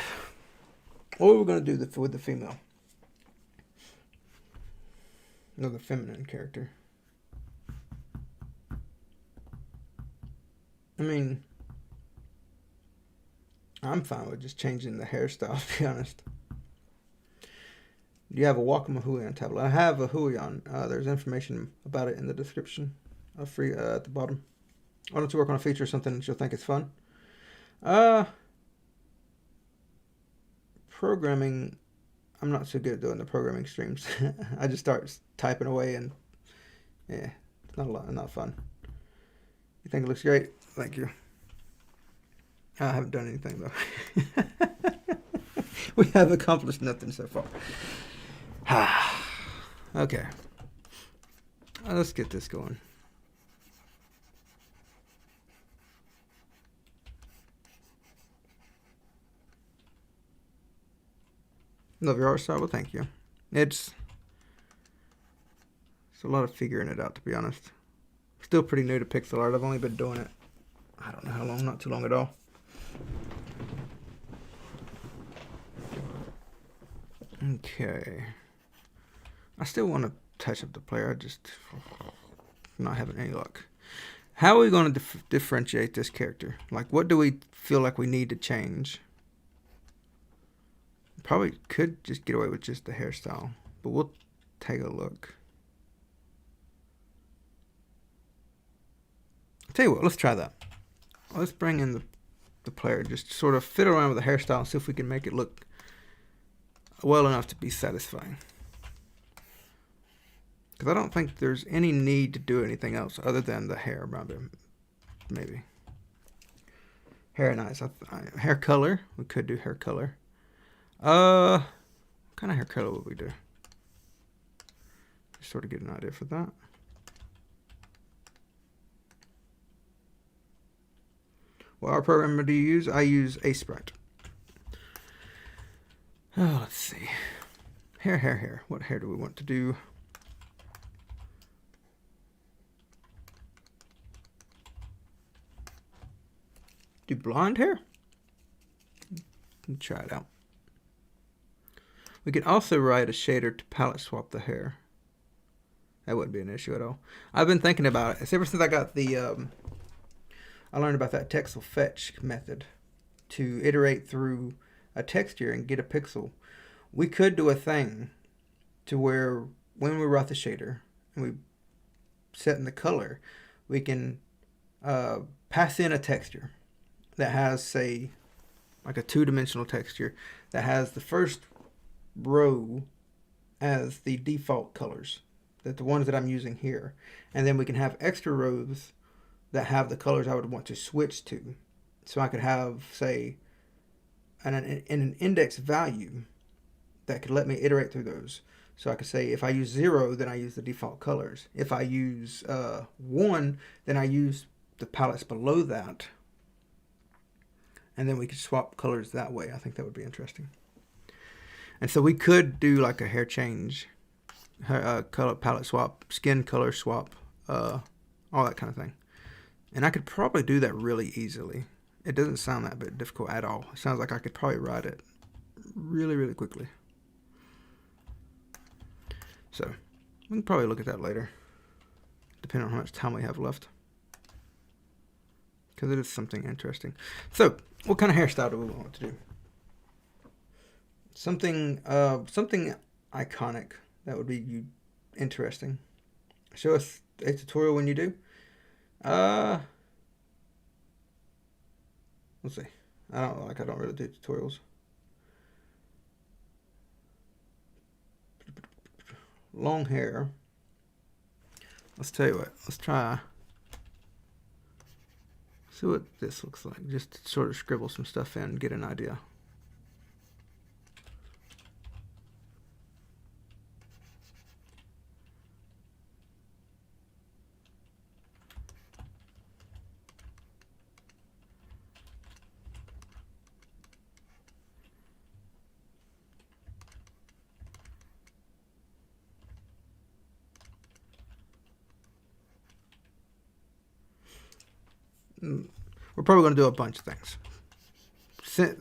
Speaker 1: What are we going to do with the female? Another feminine character. I mean, I'm fine with just changing the hairstyle, to be honest. Do you have a Wacom Huion tablet? I have a Huion. There's information about it in the description. Free at the bottom. Why don't you work on a feature or something that you'll think is fun? Programming. I'm not so good at doing the programming streams. I just start typing away and yeah, not fun. You think it looks great? Thank you. I haven't done anything though. We have accomplished nothing so far. Okay. Let's get this going. Love your art style. Well, thank you. It's a lot of figuring it out, to be honest. Still pretty new to pixel art. I've only been doing it, I don't know how long, not too long at all. Okay. I still want to touch up the player. I just not having any luck. How are we going to differentiate this character? Like, what do we feel like we need to change? Probably could just get away with just the hairstyle, but we'll take a look. I'll tell you what, let's try that. Let's bring in the player, just sort of fiddle around with the hairstyle and see if we can make it look well enough to be satisfying. Because I don't think there's any need to do anything else other than the hair, maybe. Hair nice. Hair color. We could do hair color. What kind of hair color would we do? Just sort of get an idea for that. What art program do you use? I use Sprite. Oh, let's see. Hair. What hair do we want to do? Do blonde hair? Try it out. We can also write a shader to palette swap the hair. That wouldn't be an issue at all. I've been thinking about it. It's ever since I got I learned about that texel fetch method to iterate through a texture and get a pixel. We could do a thing to where when we write the shader and we set in the color, we can pass in a texture that has, say, like a two-dimensional texture that has the first row as the default colors, that the ones that I'm using here, and then we can have extra rows that have the colors I would want to switch to. So I could have, say, an index value that could let me iterate through those. So I could say if I use 0, then I use the default colors. If I use 1, then I use the palettes below that. And then we could swap colors that way. I think that would be interesting. And so we could do like a hair change, color palette swap, skin color swap, all that kind of thing. And I could probably do that really easily. It doesn't sound that bit difficult at all. It sounds like I could probably write it really, really quickly. So we can probably look at that later, depending on how much time we have left, because it is something interesting. So what kind of hairstyle do we want to do? Something iconic that would be interesting. Show us a tutorial when you do. Let's see. I don't really do tutorials. Long hair. Let's tell you what. Let's try. See what this looks like. Just sort of scribble some stuff in and get an idea. we're probably going to do a bunch of things.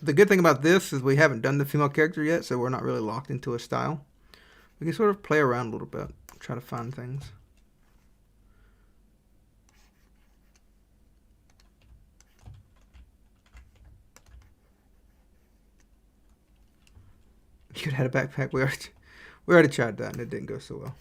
Speaker 1: The good thing about this is we haven't done the female character yet, so we're not really locked into a style. We can sort of play around a little bit, try to find things. You could have a backpack. We already tried that and it didn't go so well.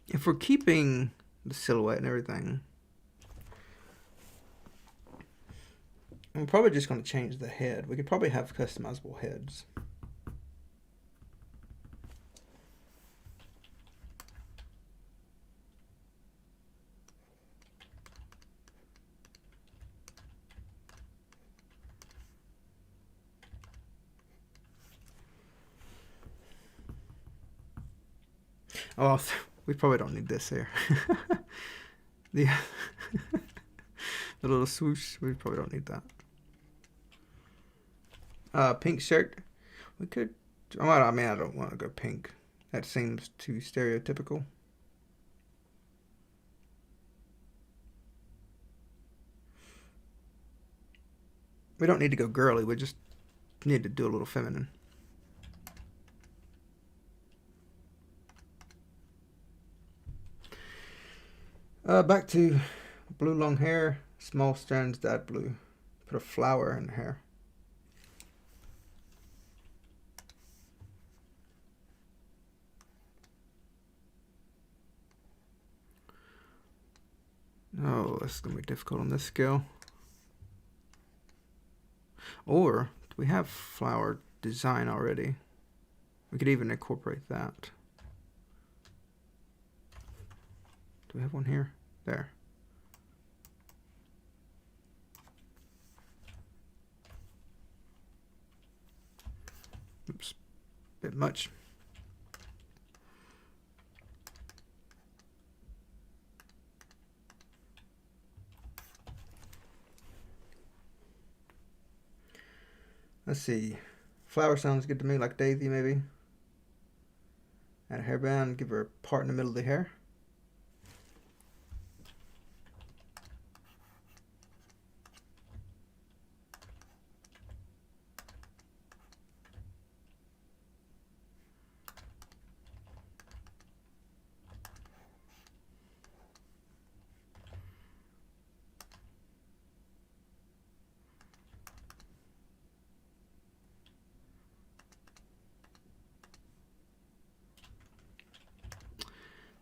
Speaker 1: If we're keeping the silhouette and everything, I'm probably just going to change the head. We could probably have customizable heads. Oh, we probably don't need this here. the the little swoosh, we probably don't need that. Pink shirt. We could. I mean, I don't want to go pink. That seems too stereotypical. We don't need to go girly. We just need to do a little feminine. Back to blue long hair, small strands dyed blue. Put a flower in the hair. Oh, this is going to be difficult on this scale. Or, do we have flower design already? We could even incorporate that. Do we have one here? There. Oops. Bit much. Let's see. Flower sounds good to me, like Daisy maybe. Add a hairband, give her a part in the middle of the hair.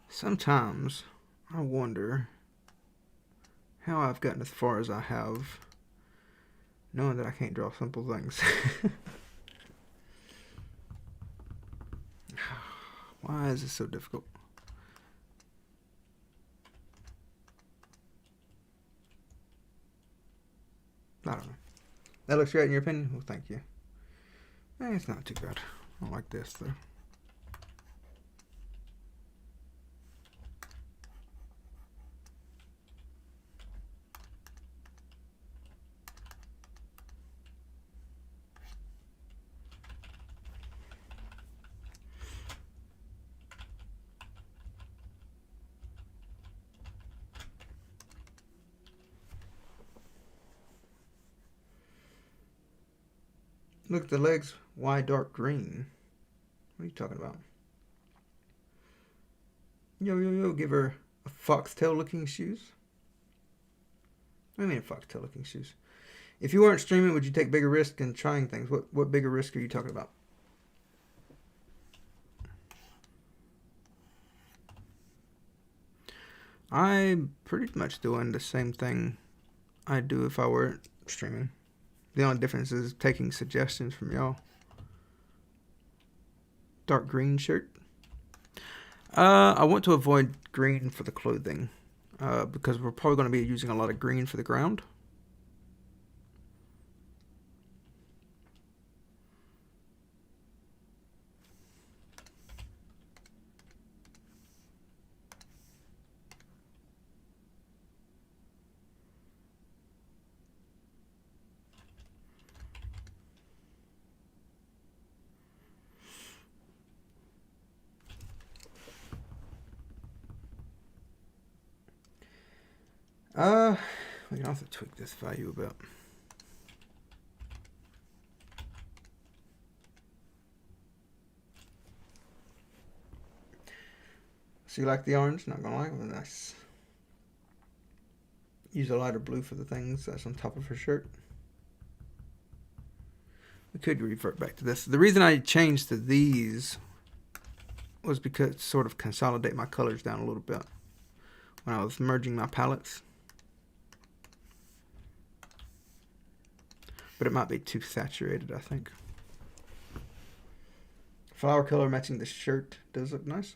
Speaker 1: Sometimes I wonder how I've gotten as far as I have, knowing that I can't draw simple things. Why is this so difficult? I don't know. That looks great in your opinion? Well, thank you. It's not too bad. I don't like this though. Look at the legs. Why dark green? What are you talking about? Yo, give her a foxtail looking shoes. What do you mean foxtail looking shoes? If you weren't streaming, would you take bigger risk in trying things? What bigger risk are you talking about? I'm pretty much doing the same thing I'd do if I weren't streaming. The only difference is taking suggestions from y'all. Dark green shirt. I want to avoid green for the clothing because we're probably going to be using a lot of green for the ground. We can also tweak this value a bit. So you like the orange? Not gonna lie, it was nice. Use a lighter blue for the things that's on top of her shirt. We could revert back to this. The reason I changed to these was because sort of consolidate my colors down a little bit when I was merging my palettes. But it might be too saturated, I think. Flower color matching the shirt does look nice.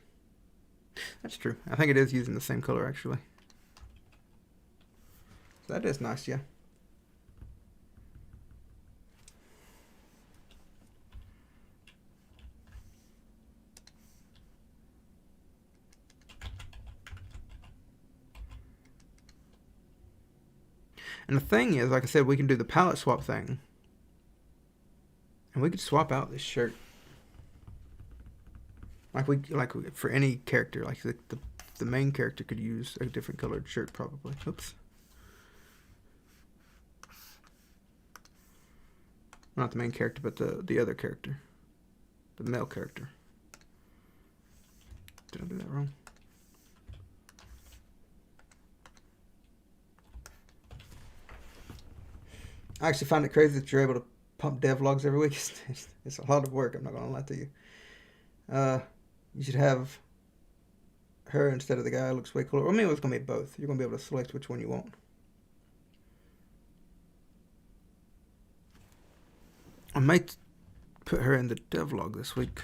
Speaker 1: That's true. I think it is using the same color, actually. That is nice, yeah. And the thing is, like I said, we can do the palette swap thing. And we could swap out this shirt. Like for any character, like the main character could use a different colored shirt probably. Oops. Not the main character, but the other character. The male character. Did I do that wrong? I actually find it crazy that you're able to pump devlogs every week. It's a lot of work, I'm not going to lie to you. You should have her instead of the guy. It looks way cooler. Or maybe it's going to be both. You're going to be able to select which one you want. I might put her in the devlog this week.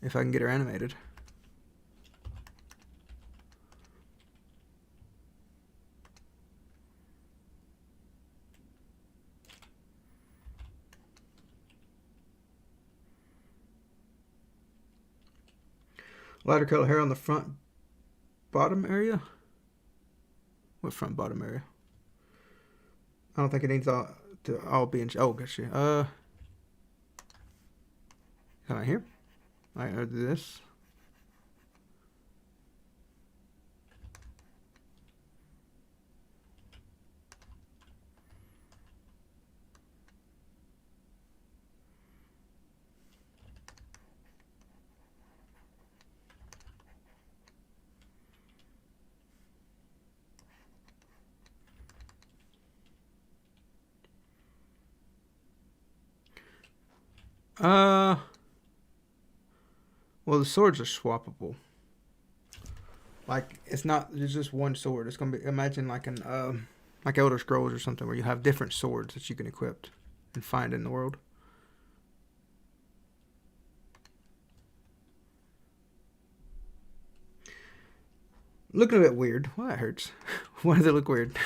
Speaker 1: If I can get her animated. Lighter color hair on the front bottom area. What front bottom area? I don't think it needs to all be in. Oh, gotcha. Can I hear? I heard this. Well, the swords are swappable. Like, it's not, there's just one sword. It's gonna be, imagine like like Elder Scrolls or something where you have different swords that you can equip and find in the world. Looking a bit weird. Well, that hurts. Why does it look weird?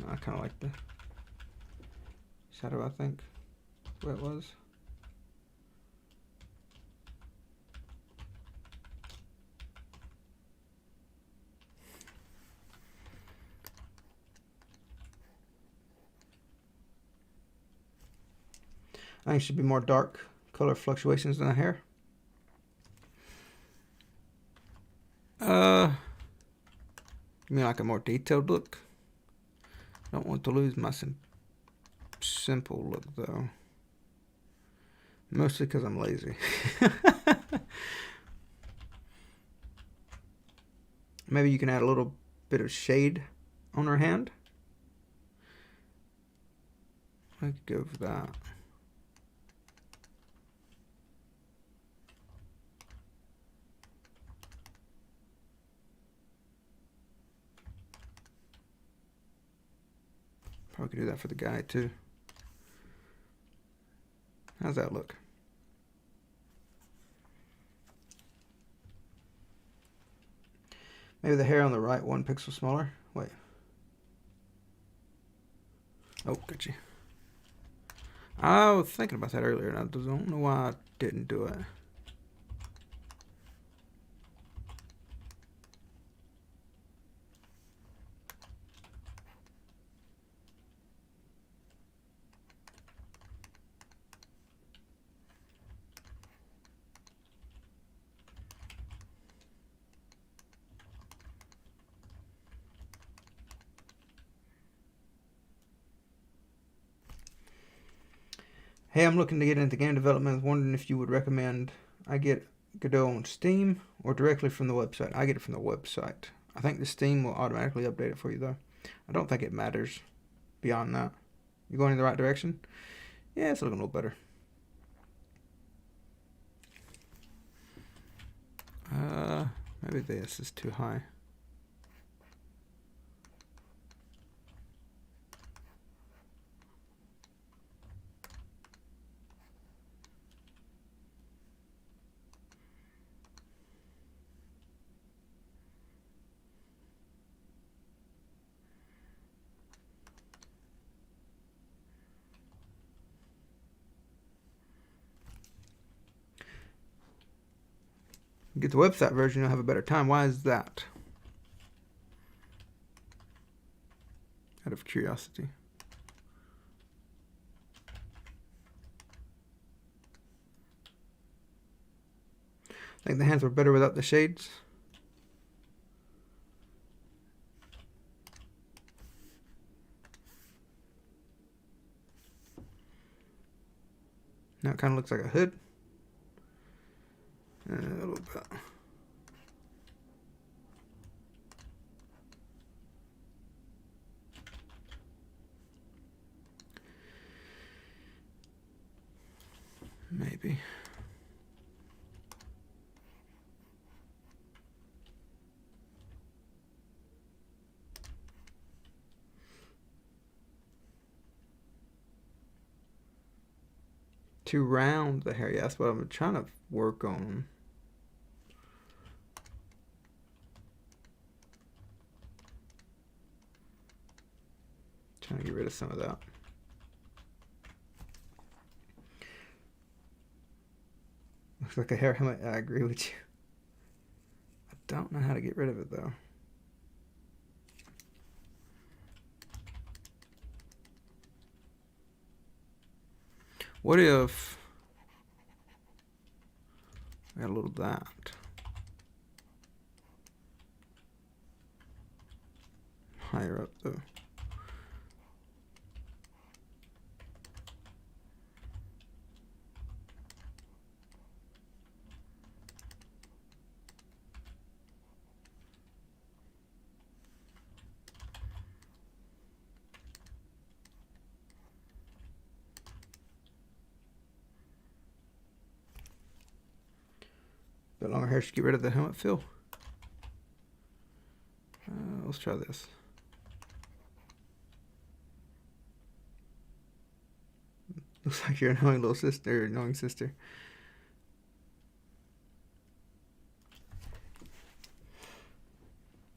Speaker 1: I kind of like the shadow, I think. That's what it was. I think it should be more dark color fluctuations in the hair. You mean like a more detailed look? I don't want to lose my simple look though. Mostly because I'm lazy. Maybe you can add a little bit of shade on her hand. I could go for that. Probably could do that for the guy too. How's that look? Maybe the hair on the right 1 pixel smaller. Wait. Oh, got you. I was thinking about that earlier and I don't know why I didn't do it. Hey, I'm looking to get into game development. I was wondering if you would recommend I get Godot on Steam or directly from the website. I get it from the website. I think the Steam will automatically update it for you, though. I don't think it matters beyond that. You going in the right direction? Yeah, it's looking a little better. Maybe this is too high. Get the website version, you'll have a better time. Why is that? Out of curiosity. I think the hands were better without the shades. Now it kind of looks like a hood. A little bit. Maybe. To round the hair, yeah, that's what I'm trying to work on. Trying to get rid of some of that. Looks like a hair helmet. I agree with you. I don't know how to get rid of it though. What if I got a little of that? Higher up though. Bit longer hair should get rid of the helmet fill. Let's try this. Looks like your annoying little sister, annoying sister.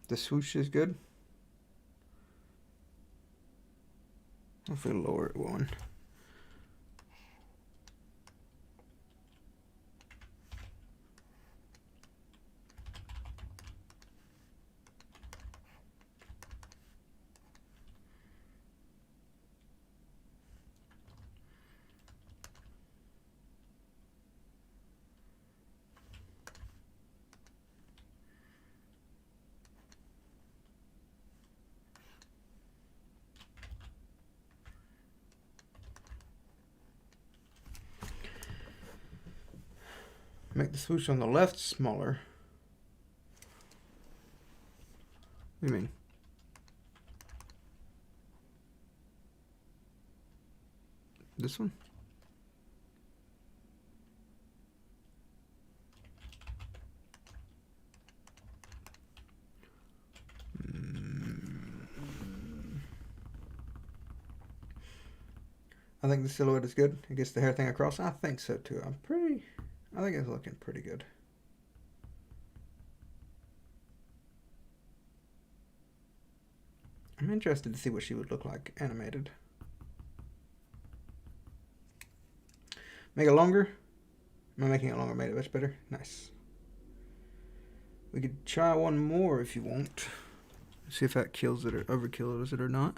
Speaker 1: The swoosh is good. Hopefully lower it one. Make the swoosh on the left smaller. What do you mean? This one? I think the silhouette is good. It gets the hair thing across. I think so too. I think it's looking pretty good. I'm interested to see what she would look like animated. Make it longer. Am I making it longer? Made it much better. Nice. We could try one more if you want. See if that kills it or overkills it or not.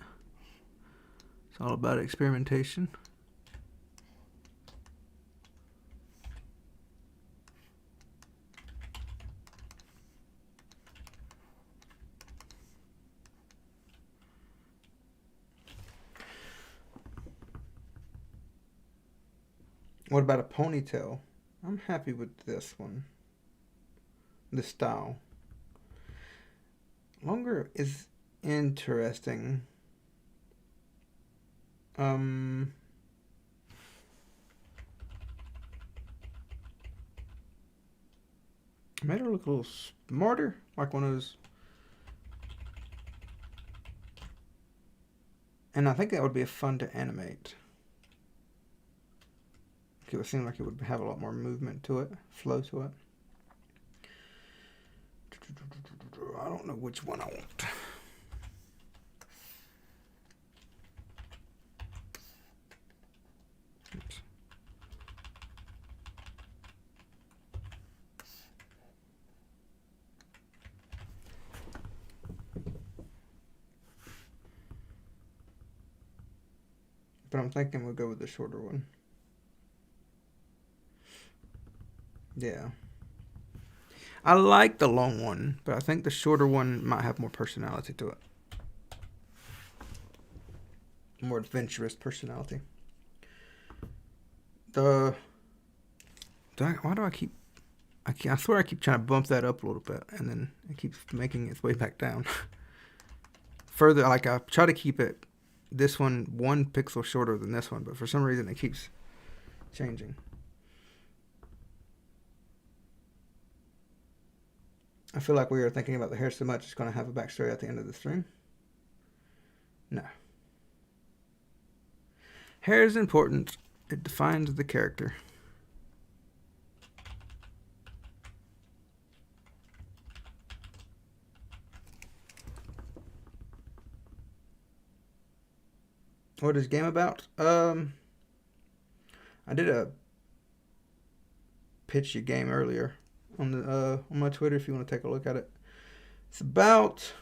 Speaker 1: It's all about experimentation. What about a ponytail? I'm happy with this one. This style. Longer is interesting. Made her look a little smarter, like one of those. And I think that would be fun to animate. It would seem like it would have a lot more movement to it, flow to it. I don't know which one I want. Oops. But I'm thinking we'll go with the shorter one. Yeah. I like the long one, but I think the shorter one might have more personality to it. More adventurous personality. Why do I keep... I swear I keep trying to bump that up a little bit, and then it keeps making its way back down. Further, like I try to keep it, this one pixel shorter than this one, but for some reason it keeps changing. I feel like we are thinking about the hair so much it's going to have a backstory at the end of the stream. No. Hair is important. It defines the character. What is game about? I did a pitch a game earlier on my Twitter if you want to take a look at it. It's about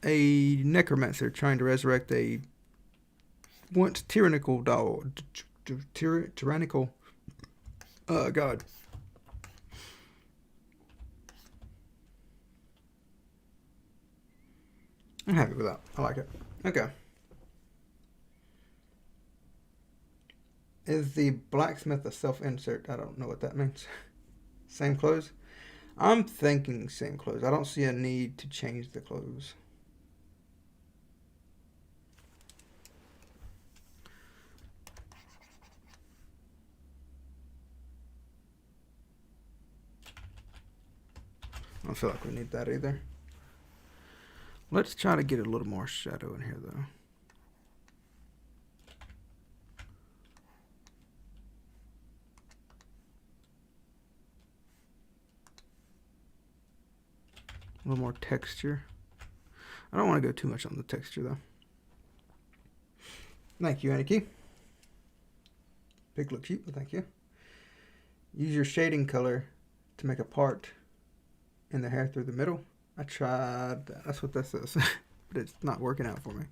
Speaker 1: a necromancer trying to resurrect a once tyrannical god. I'm happy with that. I like it. Okay. Is the blacksmith a self-insert? I don't know what that means. Same clothes? I'm thinking same clothes. I don't see a need to change the clothes. I don't feel like we need that either. Let's try to get a little more shadow in here though. A little more texture. I don't want to go too much on the texture though. Thank you, Aniki. Pig looks cute, but thank you. Use your shading color to make a part in the hair through the middle. I tried that. That's what that says. But it's not working out for me.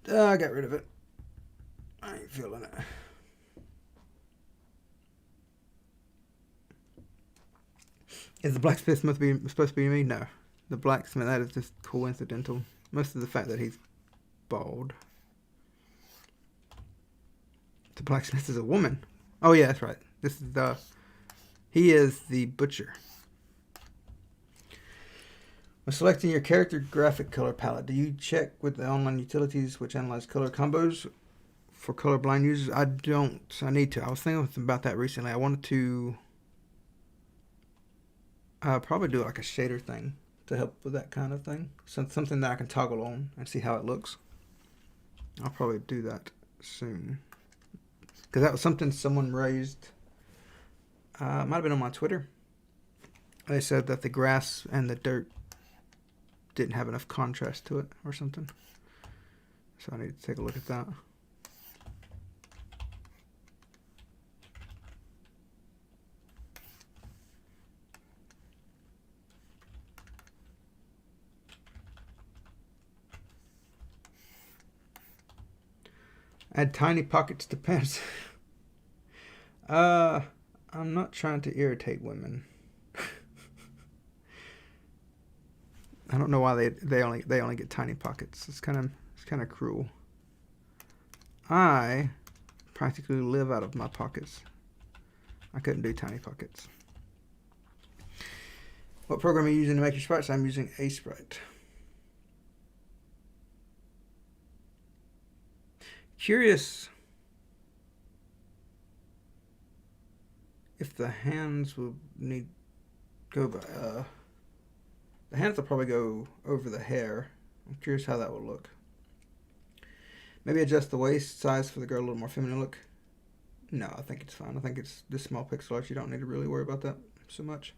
Speaker 1: I got rid of it. I ain't feeling it. Is the blacksmith supposed to be me? No. The blacksmith, that is just coincidental. Most of the fact that he's bald. The blacksmith is a woman. Oh yeah, that's right. This is he is the butcher. When selecting your character graphic color palette, do you check with the online utilities which analyze color combos for colorblind users? I don't. I need to. I was thinking about that recently. I wanted to probably do like a shader thing to help with that kind of thing. Something that I can toggle on and see how it looks. I'll probably do that soon. Because that was something someone raised. Might have been on my Twitter. They said that the grass and the dirt didn't have enough contrast to it or something. So I need to take a look at that. Add tiny pockets to pants. I'm not trying to irritate women. I don't know why they only get tiny pockets. It's kind of cruel. I practically live out of my pockets. I couldn't do tiny pockets. What program are you using to make your sprites? I'm using a sprite. Curious if the hands will go by. The hands will probably go over the hair. I'm curious how that will look. Maybe adjust the waist size for the girl, a little more feminine look. No, I think it's fine. I think it's this small pixel art. You don't need to really worry about that so much.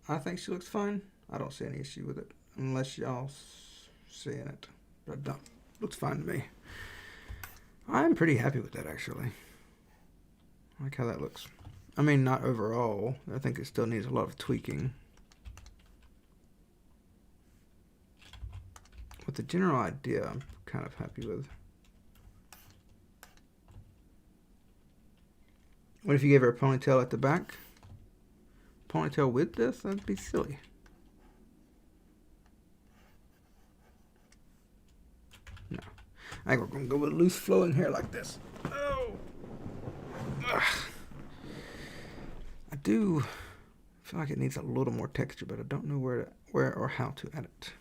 Speaker 1: I think she looks fine. I don't see any issue with it, unless y'all seeing it. But don't. Looks fine to me. I'm pretty happy with that, actually. I like how that looks. I mean, not overall. I think it still needs a lot of tweaking. But the general idea, I'm kind of happy with. What if you gave her a ponytail at the back? Ponytail with this? That'd be silly. No. I think we're going to go with loose flowing hair like this. Oh! Ugh. I do feel like it needs a little more texture, but I don't know where or how to add it.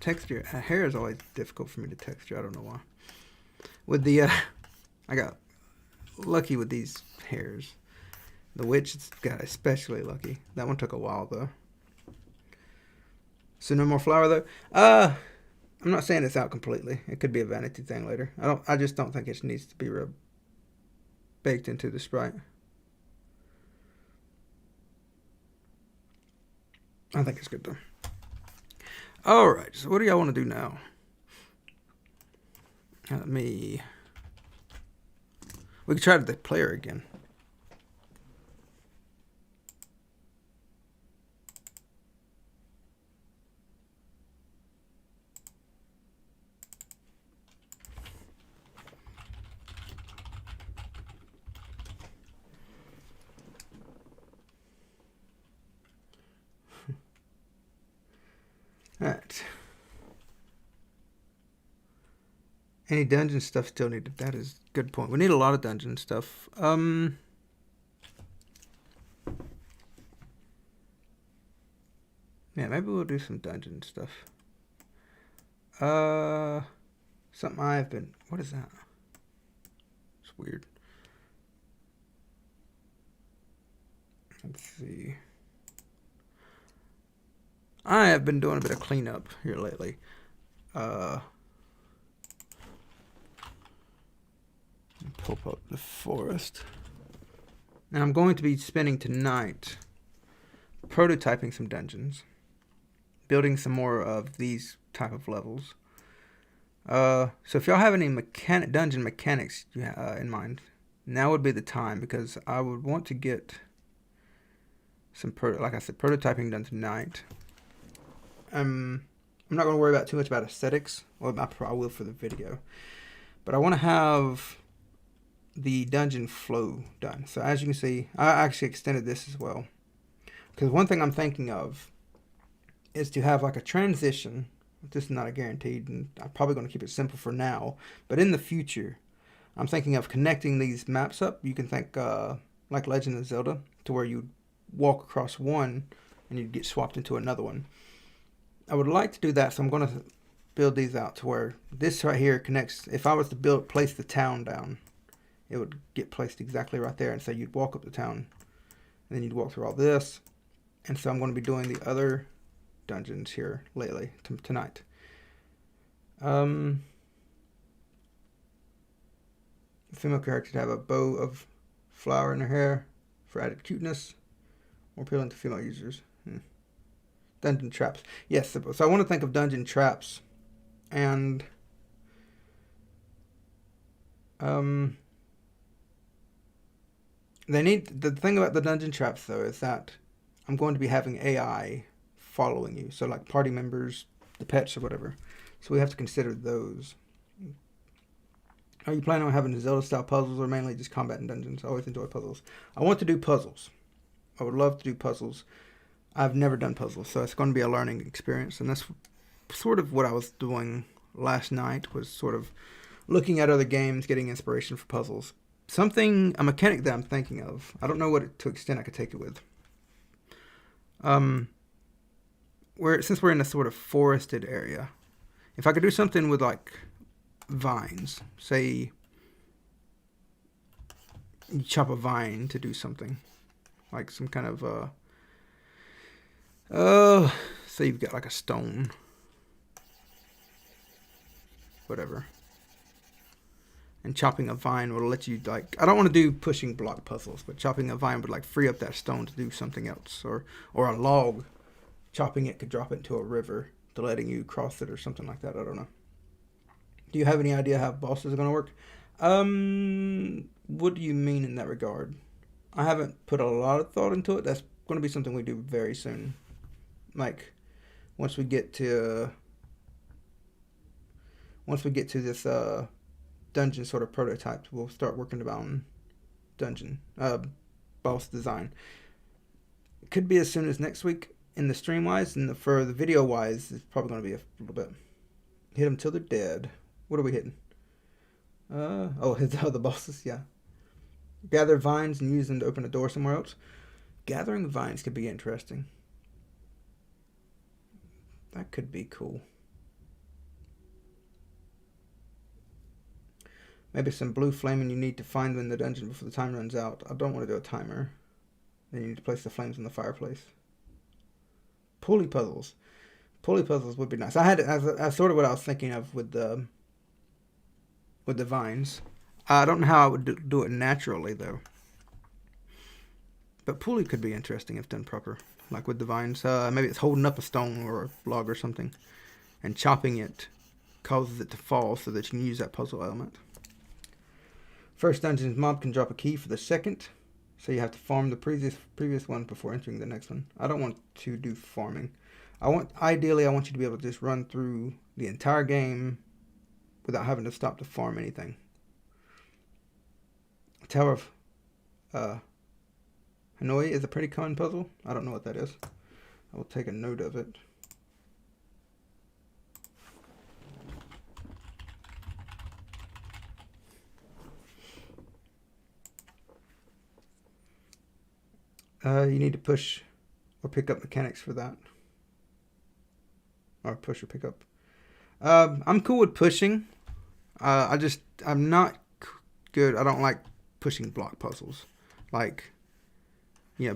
Speaker 1: Texture, hair is always difficult for me to texture. I don't know why. With the, I got lucky with these hairs. The witch got especially lucky. That one took a while though. So no more flour though. I'm not saying it's out completely. It could be a vanity thing later. I just don't think it needs to be baked into the sprite. I think it's good though. Alright, so what do y'all want to do now? We can try the player again. Alright. Any dungeon stuff still needed? That is a good point. We need a lot of dungeon stuff. Yeah, maybe we'll do some dungeon stuff. Something I've been... What is that? It's weird. Let's see. I have been doing a bit of cleanup here lately. Pop up the forest. And I'm going to be spending tonight prototyping some dungeons. Building some more of these type of levels. So if y'all have any dungeon mechanics in mind, now would be the time, because I would want to get some, like I said, prototyping done tonight. I'm not going to worry about too much about aesthetics. Well, I will for the video. But I want to have the dungeon flow done. So as you can see, I actually extended this as well. Because one thing I'm thinking of is to have like a transition. This is not a guaranteed, and I'm probably going to keep it simple for now. But in the future, I'm thinking of connecting these maps up. You can think like Legend of Zelda, to where you walk across one and you get swapped into another one. I would like to do that, so I'm going to build these out to where this right here connects. If I was to place the town down, it would get placed exactly right there. And so you'd walk up the town, and then you'd walk through all this. And so I'm going to be doing the other dungeons here lately, tonight. The female character to have a bow of flower in her hair for added cuteness, more appealing to female users. Dungeon traps. Yes, so I want to think of dungeon traps, and the thing about the dungeon traps though is that I'm going to be having AI following you, so like party members, the pets or whatever. So we have to consider those. Are you planning on having Zelda-style puzzles or mainly just combat and dungeons? I always enjoy puzzles. I want to do puzzles. I would love to do puzzles. I've never done puzzles, so it's going to be a learning experience. And that's sort of what I was doing last night, was sort of looking at other games, getting inspiration for puzzles. A mechanic that I'm thinking of. I don't know to extent I could take it with. Since we're in a sort of forested area, if I could do something with like vines, say you chop a vine to do something, like some kind of say you've got like a stone, whatever, and chopping a vine will let you, like, I don't want to do pushing block puzzles, but chopping a vine would like free up that stone to do something else, or a log, chopping it could drop it into a river to letting you cross it or something like that. I don't know. Do you have any idea how bosses are going to work? What do you mean in that regard? I haven't put a lot of thought into it. That's going to be something we do very soon. Like, once we get to this dungeon sort of prototype, we'll start working about dungeon boss design. It could be as soon as next week in the stream wise, and for the video wise, it's probably going to be a little bit. Hit them till they're dead. What are we hitting? The bosses, yeah. Gather vines and use them to open a door somewhere else. Gathering vines could be interesting. That could be cool. Maybe some blue flame, and you need to find them in the dungeon before the time runs out. I don't want to do a timer. Then you need to place the flames in the fireplace. Pulley puzzles. Pulley puzzles would be nice. That's sort of what I was thinking of with the vines. I don't know how I would do it naturally, though. But pulley could be interesting if done proper. Like with the vines. Maybe it's holding up a stone or a log or something, and chopping it causes it to fall so that you can use that puzzle element. First dungeon's mob can drop a key for the second, so you have to farm the previous one before entering the next one. I don't want to do farming. Ideally, I want you to be able to just run through the entire game without having to stop to farm anything. Tower of Hanoi is a pretty common puzzle. I don't know what that is. I will take a note of it. You need to push or pick up mechanics for that. Or push or pick up. I'm cool with pushing. I'm not good. I don't like pushing block puzzles. Like,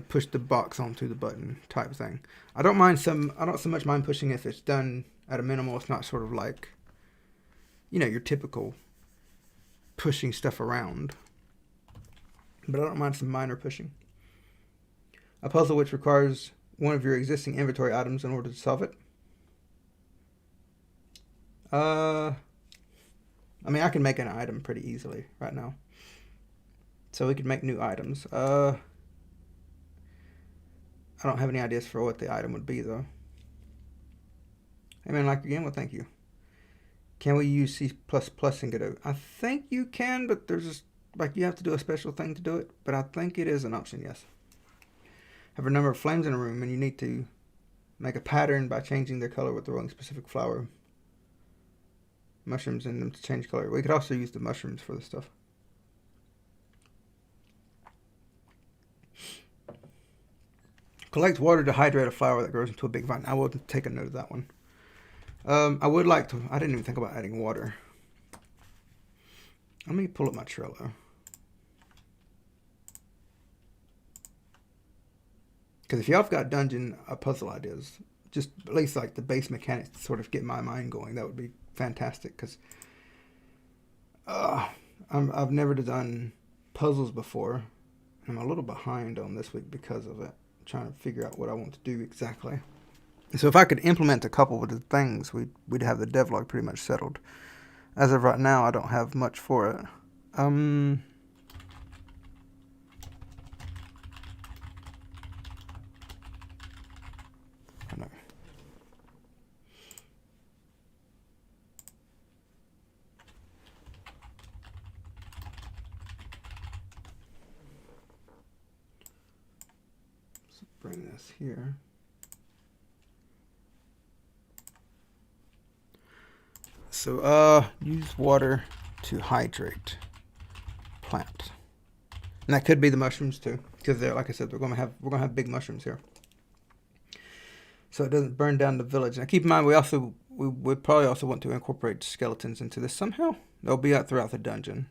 Speaker 1: push the box onto the button type thing. I don't so much mind pushing if it's done at a minimal. It's not sort of like, your typical pushing stuff around. But I don't mind some minor pushing. A puzzle which requires one of your existing inventory items in order to solve it. I can make an item pretty easily right now. So we could make new items. I don't have any ideas for what the item would be, though. Hey man, like the game? Well, thank you. Can we use C++ in Godot? I think you can, but there's just, you have to do a special thing to do it. But I think it is an option, yes. Have a number of flames in a room, and you need to make a pattern by changing their color with throwing specific flower mushrooms in them to change color. We could also use the mushrooms for this stuff. Collect water to hydrate a flower that grows into a big vine. I will take a note of that one. I would like to. I didn't even think about adding water. Let me pull up my Trello. Because if y'all have got dungeon puzzle ideas, just at least like the base mechanics to sort of get my mind going, that would be fantastic. Because I've never done puzzles before. I'm a little behind on this week because of it. I'm trying to figure out what I want to do exactly. So if I could implement a couple of the things, we'd have the devlog pretty much settled. As of right now, I don't have much for it. I know. this here. So, use water to hydrate plant. And that could be the mushrooms too, because they're, like I said, we're gonna have big mushrooms here, so it doesn't burn down the village. Now, keep in mind, we would probably also want to incorporate skeletons into this somehow. They'll be out throughout the dungeon.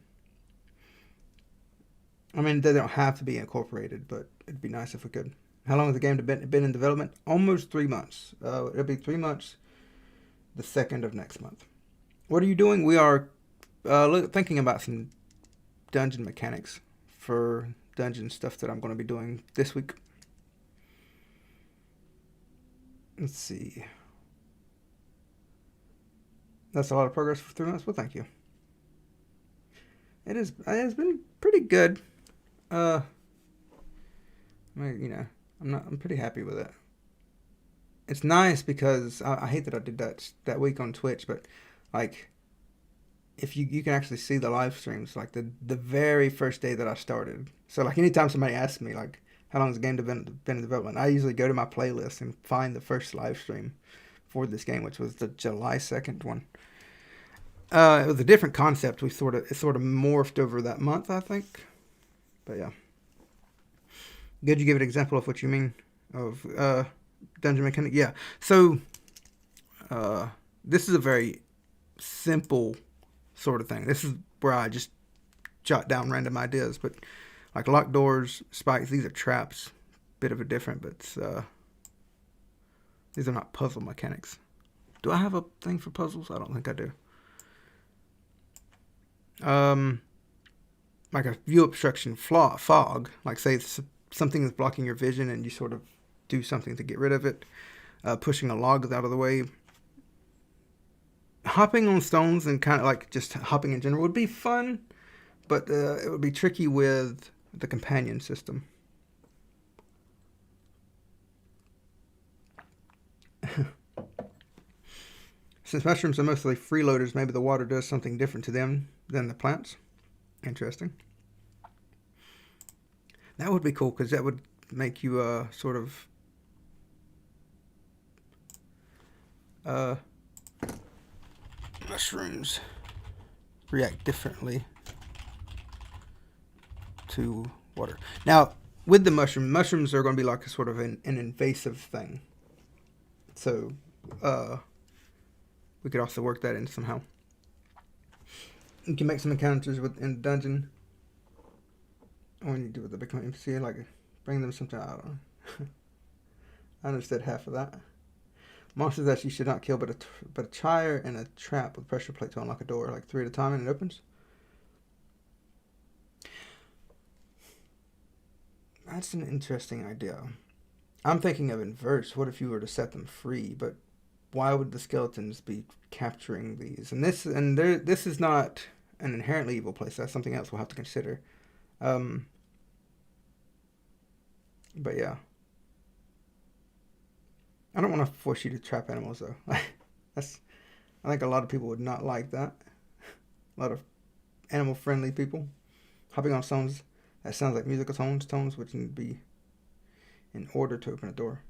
Speaker 1: I mean, they don't have to be incorporated, but it'd be nice if we could. How long has the game been in development? Almost 3 months. It'll be 3 months, the 2nd of next month. What are you doing? We are thinking about some dungeon mechanics for dungeon stuff that I'm going to be doing this week. Let's see. That's a lot of progress for 3 months. Well, thank you. It has been pretty good. I'm pretty happy with it. It's nice because I hate that I did that week on Twitch, but like, if you can actually see the live streams, like the very first day that I started. So like, anytime somebody asks me like, how long has the game been in development, I usually go to my playlist and find the first live stream for this game, which was the July 2nd one. It was a different concept. It sort of morphed over that month, I think. But yeah. Could you give an example of what you mean of dungeon mechanic? Yeah. So this is a very simple sort of thing. This is where I just jot down random ideas, but like locked doors, spikes, these are traps. Bit of a different, but these are not puzzle mechanics. Do I have a thing for puzzles? I don't think I do. Like a view obstruction fog, like say something is blocking your vision and you sort of do something to get rid of it. Pushing a log out of the way. Hopping on stones and kind of like just hopping in general would be fun, but it would be tricky with the companion system. Since mushrooms are mostly freeloaders, maybe the water does something different to them than the plants. Interesting. That would be cool, because that would make you sort of mushrooms react differently to water. Now, with the mushrooms are going to be like a sort of an invasive thing. So, we could also work that in somehow. You can make some encounters in the dungeon. When you do with the big NPC, like bring them something. I don't know. I understood half of that. Monsters that you should not kill, but a tire and a trap with pressure plate to unlock a door, like 3 at a time, and it opens. That's an interesting idea. I'm thinking of inverse. What if you were to set them free? But why would the skeletons be capturing these? And this is not an inherently evil place. That's something else we'll have to consider. But yeah. I don't want to force you to trap animals though. I think a lot of people would not like that. A lot of animal friendly people. Hopping on stones that sounds like musical tones which need to be in order to open a door.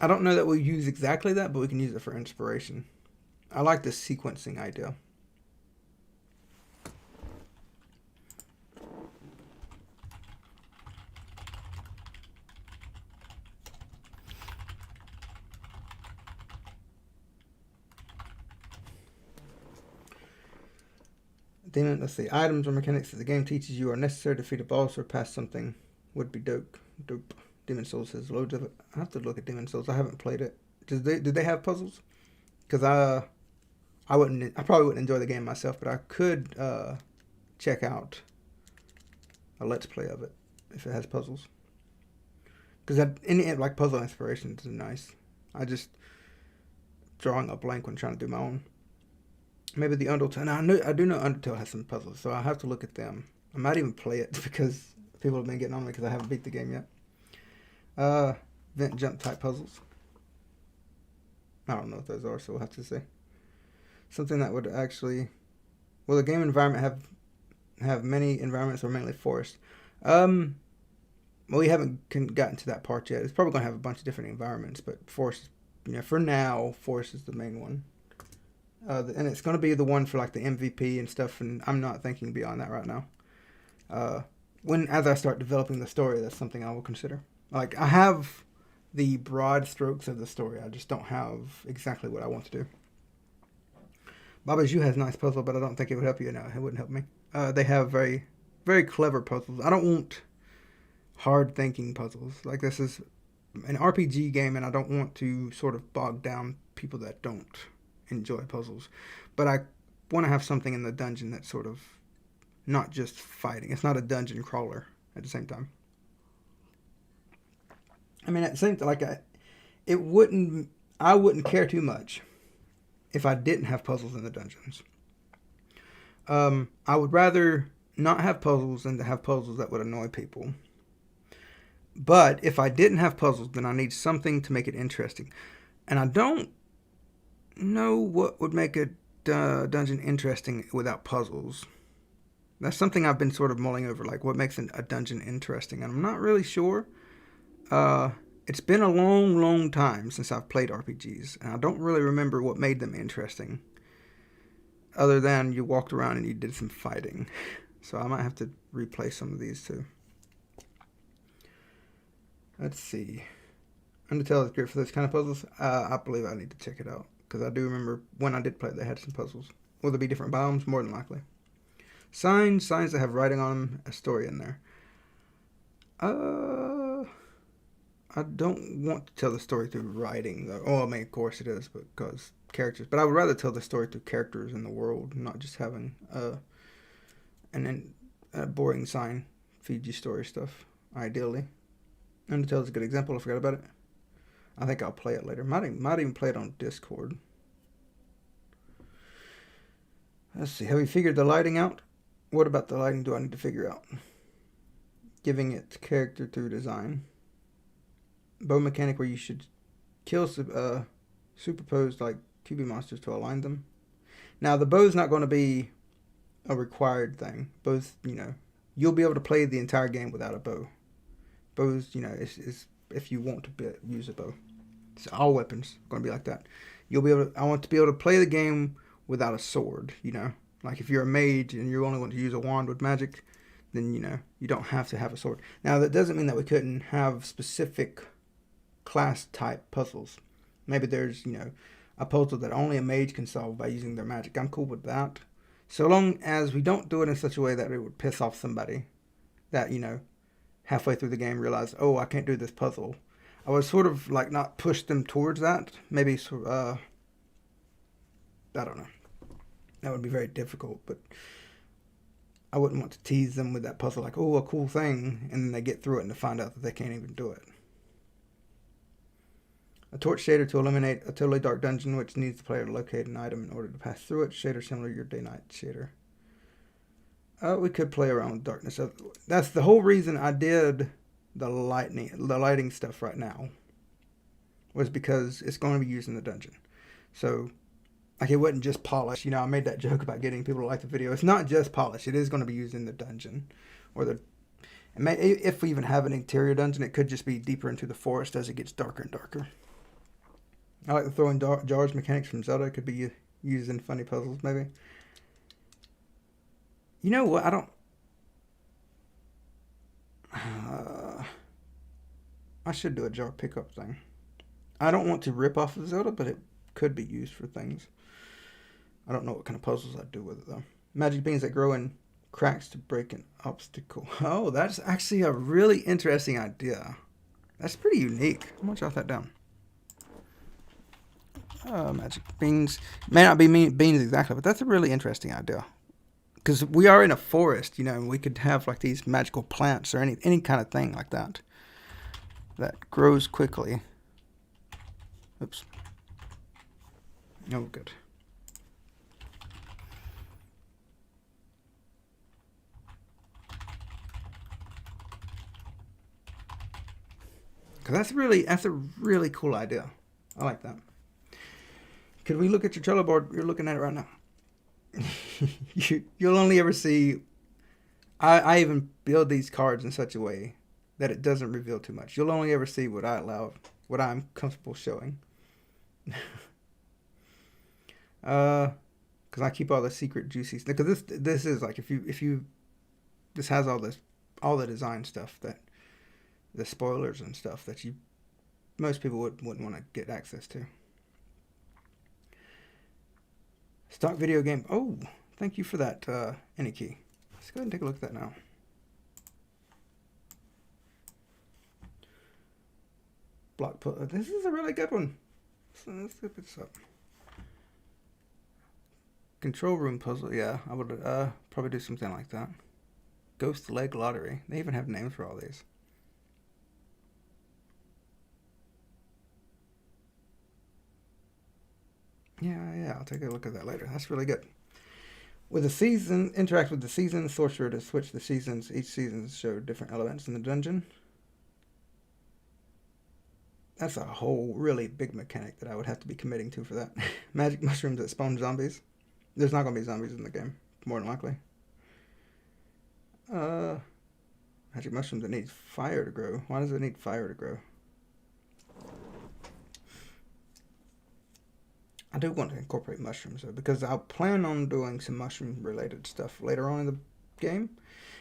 Speaker 1: I don't know that we'll use exactly that, but we can use it for inspiration. I like the sequencing idea. Let's see. Items or mechanics that the game teaches you are necessary to defeat a boss or pass something would be dope. Demon Souls has loads of it. I have to look at Demon Souls. I haven't played it. Do they have puzzles? Because I probably wouldn't enjoy the game myself, but I could check out a let's play of it if it has puzzles. Because any like puzzle inspirations is nice. I just drawing a blank when trying to do my own. Maybe the Undertale. I do know Undertale has some puzzles, so I have to look at them. I might even play it because people have been getting on me because I haven't beat the game yet. Vent jump type puzzles. I don't know what those are, so we'll have to see. Something that would actually... Will the game environment have many environments or mainly forest? Well, we haven't gotten to that part yet. It's probably going to have a bunch of different environments, but forest, for now, forest is the main one. And it's going to be the one for like the MVP and stuff, and I'm not thinking beyond that right now. As I start developing the story, that's something I will consider. Like, I have the broad strokes of the story. I just don't have exactly what I want to do. Baba's You has a nice puzzle, but I don't think it would help you. No, it wouldn't help me. They have very, very clever puzzles. I don't want hard thinking puzzles. Like, this is an RPG game, and I don't want to sort of bog down people that don't enjoy puzzles. But I want to have something in the dungeon that's sort of not just fighting. It's not a dungeon crawler at the same time. I mean, at the same time, like, I wouldn't care too much if I didn't have puzzles in the dungeons. I would rather not have puzzles than to have puzzles that would annoy people. But if I didn't have puzzles, then I need something to make it interesting. And I don't know what would make a dungeon interesting without puzzles. That's something I've been sort of mulling over, like what makes a dungeon interesting. And I'm not really sure. It's been a long, long time since I've played RPGs, and I don't really remember what made them interesting, other than you walked around and you did some fighting. So I might have to replay some of these too. Let's see. Undertale is great for those kind of puzzles. I believe I need to check it out, because I do remember when I did play it, they had some puzzles. Will there be different biomes? More than likely. Signs that have writing on them, a story in there. I don't want to tell the story through writing, though. Oh, I mean, of course it is, because characters. But I would rather tell the story through characters in the world, not just having a boring sign feed you story stuff, ideally. Undertale is a good example. I forgot about it. I think I'll play it later. Might even play it on Discord. Let's see. Have we figured the lighting out? What about the lighting do I need to figure out? Giving it character through design. Bow mechanic where you should kill superposed like QB monsters to align them. Now the bow's not going to be a required thing. Bows, you'll be able to play the entire game without a bow. Bows, is if you want to use a bow. So all weapons are going to be like that. I want to be able to play the game without a sword. Like if you're a mage and you only want to use a wand with magic, then you don't have to have a sword. Now that doesn't mean that we couldn't have specific class type puzzles. Maybe there's a puzzle that only a mage can solve by using their magic. I'm cool with that, so long as we don't do it in such a way that it would piss off somebody that halfway through the game realize, oh, I can't do this puzzle. I would sort of like not push them towards that. Maybe I don't know, that would be very difficult, but I wouldn't want to tease them with that puzzle like, oh, a cool thing, and then they get through it and they find out that they can't even do it. A torch shader to illuminate a totally dark dungeon, which needs the player to locate an item in order to pass through it. Shader similar to your day-night shader. We could play around with darkness. That's the whole reason I did the lighting stuff right now, was because it's going to be used in the dungeon. So, like, it wasn't just polish. I made that joke about getting people to like the video. It's not just polish. It is going to be used in the dungeon, or if we even have an interior dungeon, it could just be deeper into the forest as it gets darker and darker. I like the throwing jars mechanics from Zelda. It could be used in funny puzzles, maybe. You know what? I should do a jar pickup thing. I don't want to rip off of Zelda, but it could be used for things. I don't know what kind of puzzles I'd do with it, though. Magic beans that grow in cracks to break an obstacle. Oh, that's actually a really interesting idea. That's pretty unique. I'm going to jot that down. Magic beans. May not be beans exactly, but that's a really interesting idea. Because we are in a forest, and we could have like these magical plants or any kind of thing like that grows quickly. Oops. Oh, good. Because that's a really cool idea. I like that. Could we look at your Trello board? You're looking at it right now. You'll only ever see... I even build these cards in such a way that it doesn't reveal too much. You'll only ever see what I allow, what I'm comfortable showing. Because I keep all the secret juicy stuff. Because this is like, if you this has all the design stuff, that the spoilers and stuff that most people wouldn't want to get access to. Stock video game. Oh, thank you for that, any key. Let's go ahead and take a look at that now. Block puzzle. This is a really good one. So let's look this up. Control room puzzle. Yeah, I would probably do something like that. Ghost leg lottery. They even have names for all these. Yeah, I'll take a look at that later. That's really good. With the season, interact with the season sorcerer to switch the seasons. Each season show different elements in the dungeon. That's a whole really big mechanic that I would have to be committing to for that. Magic mushrooms that spawn zombies. There's not going to be zombies in the game, more than likely. Magic mushrooms that need fire to grow. Why does it need fire to grow? I do want to incorporate mushrooms though, because I'll plan on doing some mushroom related stuff later on in the game,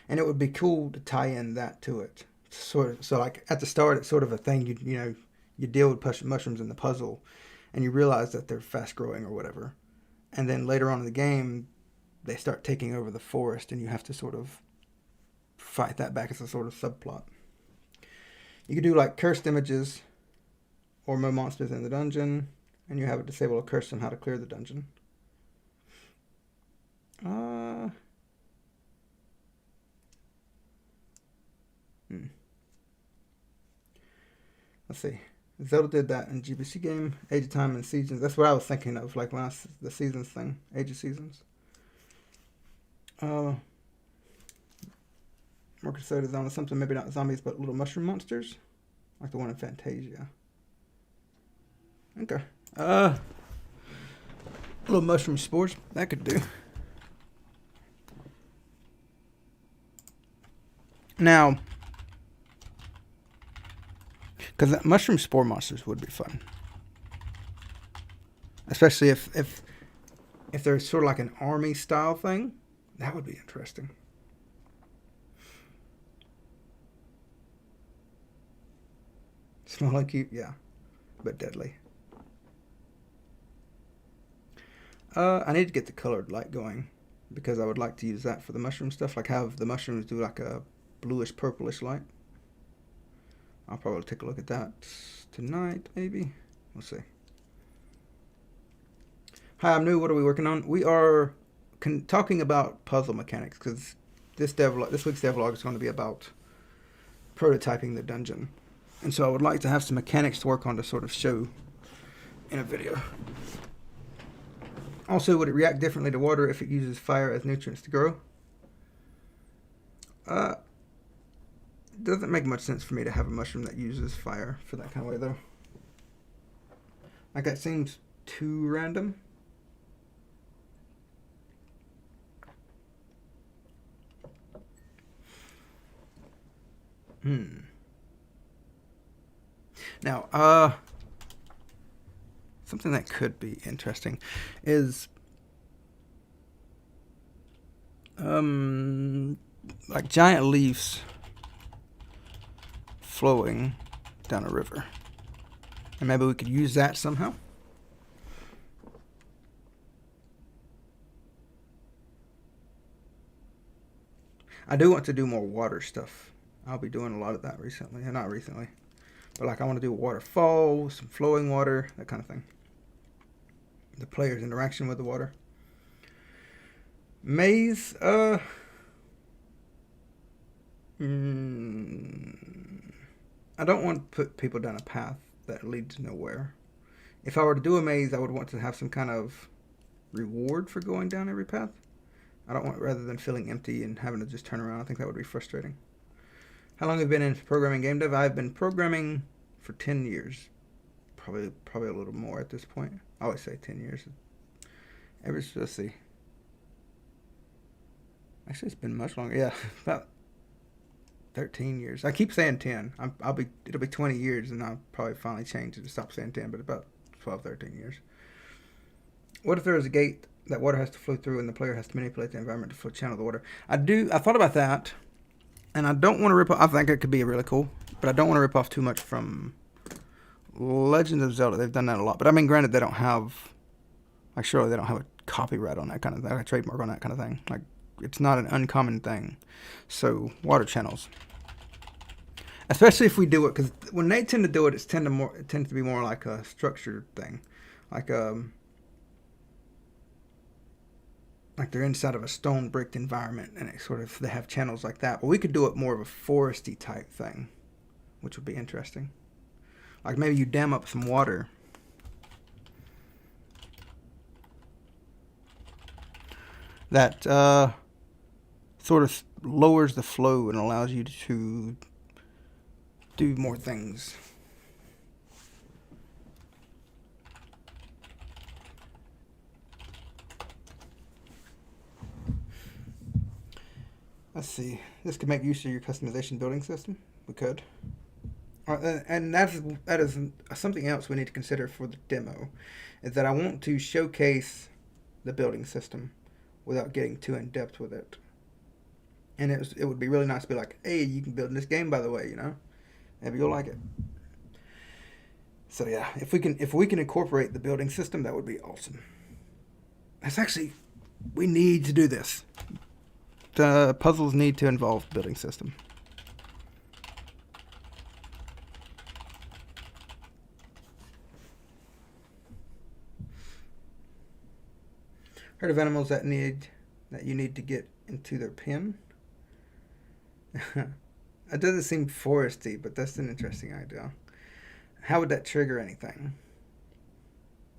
Speaker 1: and it would be cool to tie in that to it. So like at the start, it's sort of a thing you deal with mushrooms in the puzzle, and you realize that they're fast growing or whatever, and then later on in the game, they start taking over the forest, and you have to sort of fight that back as a sort of subplot. You could do like cursed images, or more monsters in the dungeon. And you have it disable a curse on how to clear the dungeon. Let's see. Zelda did that in GBC game. Age of Time and Seasons. That's what I was thinking of, like when the Seasons thing. Age of Seasons. More Crusaders on something, maybe not zombies, but little mushroom monsters. Like the one in Fantasia. Okay. Little mushroom spores. That could do. Now, because that mushroom spore monsters would be fun, especially if there's sort of like an army style thing, that would be interesting. Small and cute, yeah, but deadly. I need to get the colored light going, because I would like to use that for the mushroom stuff. Like have the mushrooms do like a bluish purplish light. I'll probably take a look at that tonight, maybe. We'll see. Hi, I'm new. What are we working on? We are talking about puzzle mechanics, because this week's devlog is going to be about prototyping the dungeon. And so I would like to have some mechanics to work on to sort of show in a video. Also, would it react differently to water if it uses fire as nutrients to grow? Doesn't make much sense for me to have a mushroom that uses fire for that kind of way, though. Like, that seems too random. Now, something that could be interesting is like giant leaves flowing down a river. And maybe we could use that somehow. I do want to do more water stuff. I'll be doing a lot of that recently. Not recently. But like I want to do a waterfall, some flowing water, that kind of thing. The player's interaction with the water. Maze, I don't want to put people down a path that leads nowhere. If I were to do a maze, I would want to have some kind of reward for going down every path. I don't want, rather than feeling empty and having to just turn around. I think that would be frustrating. How long have you been in programming game dev? I've been programming for 10 years. Probably a little more at this point. I always say 10 years. Let's see. Actually, it's been much longer. Yeah, about 13 years. I keep saying 10. It'll be 20 years, and I'll probably finally change it to stop saying 10, but about 12, 13 years. What if there is a gate that water has to flow through and the player has to manipulate the environment to flow channel the water? I thought about that, and I don't want to rip off. I think it could be really cool, but I don't want to rip off too much from Legend of Zelda. They've done that a lot. But I mean, granted, they don't have, like, surely they don't have a copyright on that kind of thing, a trademark on that kind of thing. Like, it's not an uncommon thing. So, water channels. Especially if we do it, because when they tend to do it, it tends to be more like a structured thing. Like they're inside of a stone bricked environment, and they have channels like that. But we could do it more of a foresty type thing, which would be interesting. Like maybe you dam up some water. That sort of lowers the flow and allows you to do more things. Let's see. This could make use of your customization building system. We could. And that is something else we need to consider for the demo, is that I want to showcase the building system without getting too in depth with it. And it would be really nice to be like, hey, you can build in this game, by the way, you know? Maybe you'll like it. So yeah, if we can incorporate the building system, that would be awesome. We need to do this. The puzzles need to involve building system. Heard of animals that you need to get into their pen? It doesn't seem foresty, but that's an interesting idea. How would that trigger anything?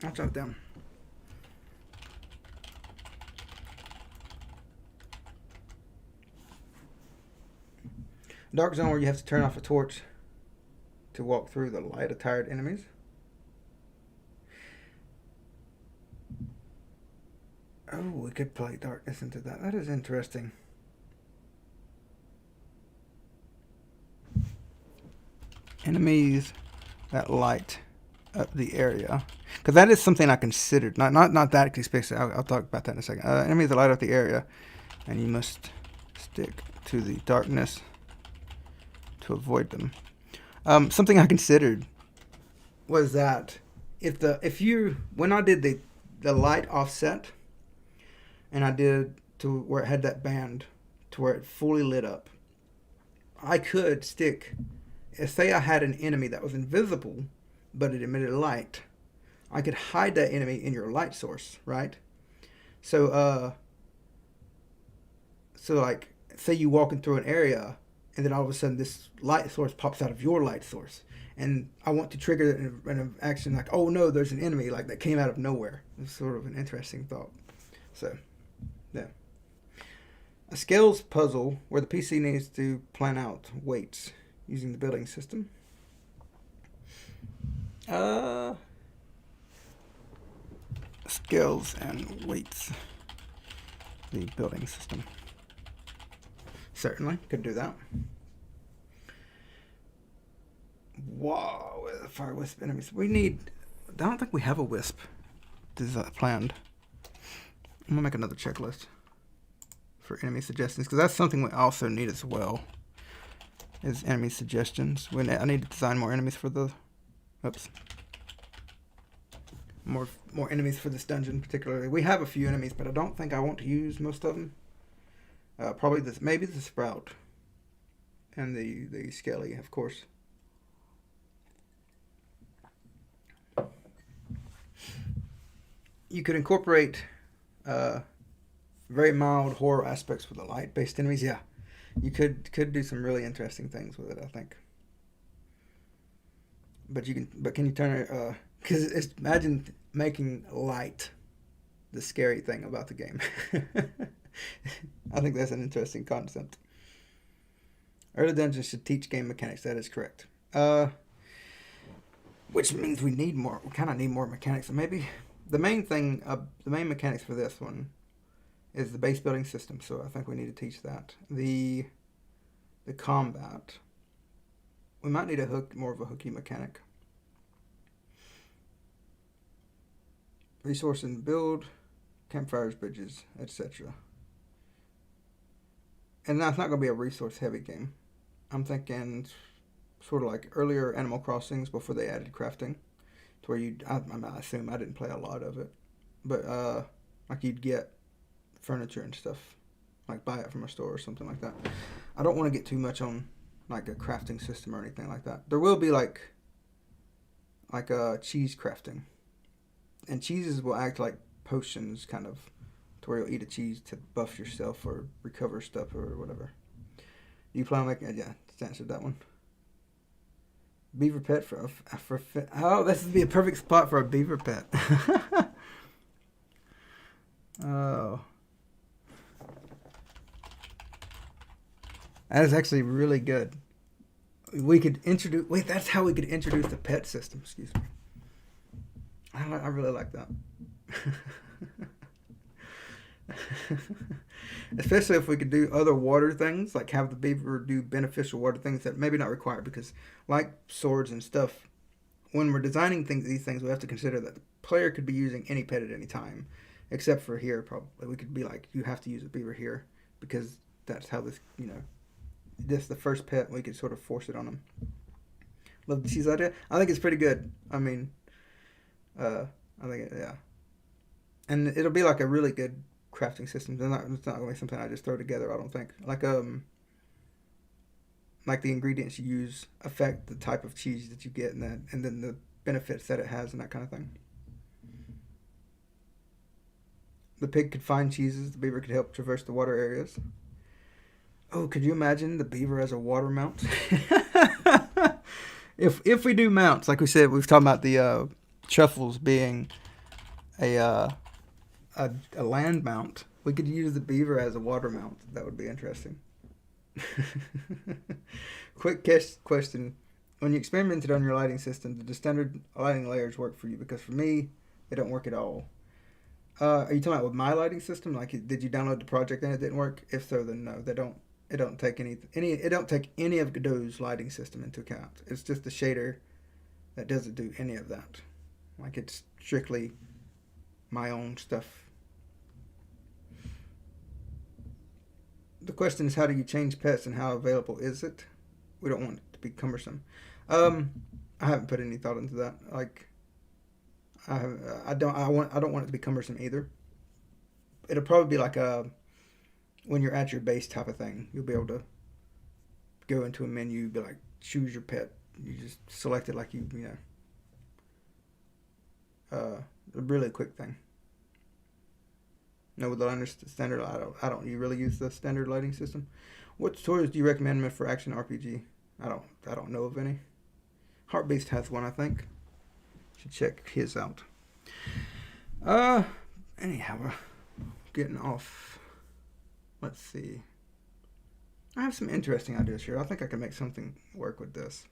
Speaker 1: I'll jot it down. Dark zone where you have to turn off a torch to walk through the light of tired enemies. Oh, we could play darkness into that. That is interesting. Enemies that light up the area, because that is something I considered. Not that explicit. I'll talk about that in a second. Enemies that light up the area, and you must stick to the darkness to avoid them. Something I considered was that when I did the light offset, and I did to where it had that band to where it fully lit up, I could stick. Say I had an enemy that was invisible, but it emitted light. I could hide that enemy in your light source, right? So like, say you walking through an area, and then all of a sudden this light source pops out of your light source, and I want to trigger an action like, oh no, there's an enemy like that came out of nowhere. It's sort of an interesting thought. So, yeah. A skills puzzle where the PC needs to plan out weights using the building system. Skills and weights. The building system. Certainly, could do that. Wow, fire wisp enemies. I don't think we have a wisp planned. I'm gonna make another checklist for enemy suggestions, because that's something we also need as well, is enemy suggestions. I need to design more enemies for the... Oops. More enemies for this dungeon, particularly. We have a few enemies, but I don't think I want to use most of them. Probably maybe the Sprout. And the Skelly, of course. You could incorporate very mild horror aspects with the light-based enemies. Yeah, you could do some really interesting things with it, I think. But can you turn it? Because imagine making light the scary thing about the game. I think that's an interesting concept. Early dungeons should teach game mechanics. That is correct. Which means we kind of need more mechanics. So maybe the main thing, the main mechanics for this one is the base building system. So I think we need to teach that. The combat, we might need more of a hooky mechanic. Resource and build, campfires, bridges, etc. And that's not going to be a resource heavy game. I'm thinking sort of like earlier Animal Crossings before they added crafting, to where I assume I didn't play a lot of it, but like you'd get furniture and stuff, like buy it from a store or something like that. I don't want to get too much on like a crafting system or anything like that. There will be like cheese crafting, and cheeses will act like potions, kind of, to where you'll eat a cheese to buff yourself or recover stuff or whatever. You plan on making? Yeah, just answered that one. Beaver pet for oh, this would be a perfect spot for a beaver pet. Oh, that is actually really good. We could introduce. Wait, that's how we could introduce the pet system. Excuse me. I really like that. Especially if we could do other water things, like have the beaver do beneficial water things that maybe not required, because like swords and stuff, when we're designing these things, we have to consider that the player could be using any pet at any time, except for here. Probably we could be like, you have to use a beaver here because that's how this, this the first pet. We could sort of force it on them. Love the cheese idea. I think it's pretty good. I mean, I think yeah, and it'll be like a really good crafting system. It's not going to be something I just throw together. I don't think like the ingredients you use affect the type of cheese that you get, and then the benefits that it has and that kind of thing. The pig could find cheeses. The beaver could help traverse the water areas. Oh, could you imagine the beaver as a water mount? If we do mounts, like we said, we've talked about the truffles being a land mount. We could use the beaver as a water mount. That would be interesting. Quick question. When you experimented on your lighting system, did the standard lighting layers work for you? Because for me, they don't work at all. Are you talking about with my lighting system? Like, did you download the project and it didn't work? If so, then no, they don't. It don't take any of Godot's lighting system into account. It's just the shader that doesn't do any of that. Like, it's strictly my own stuff. The question is, how do you change pets and how available is it? We don't want it to be cumbersome. I haven't put any thought into that. Like, I don't want it to be cumbersome either. It'll probably be like when you're at your base type of thing. You'll be able to go into a menu, be like, choose your pet. You just select it like a really quick thing. No, with the standard, I don't. You really use the standard lighting system? What tutorials do you recommend for action RPG? I don't know of any. Heartbeast has one, I think. Should check his out. Anyhow, we're getting off. Let's see. I have some interesting ideas here. I think I can make something work with this.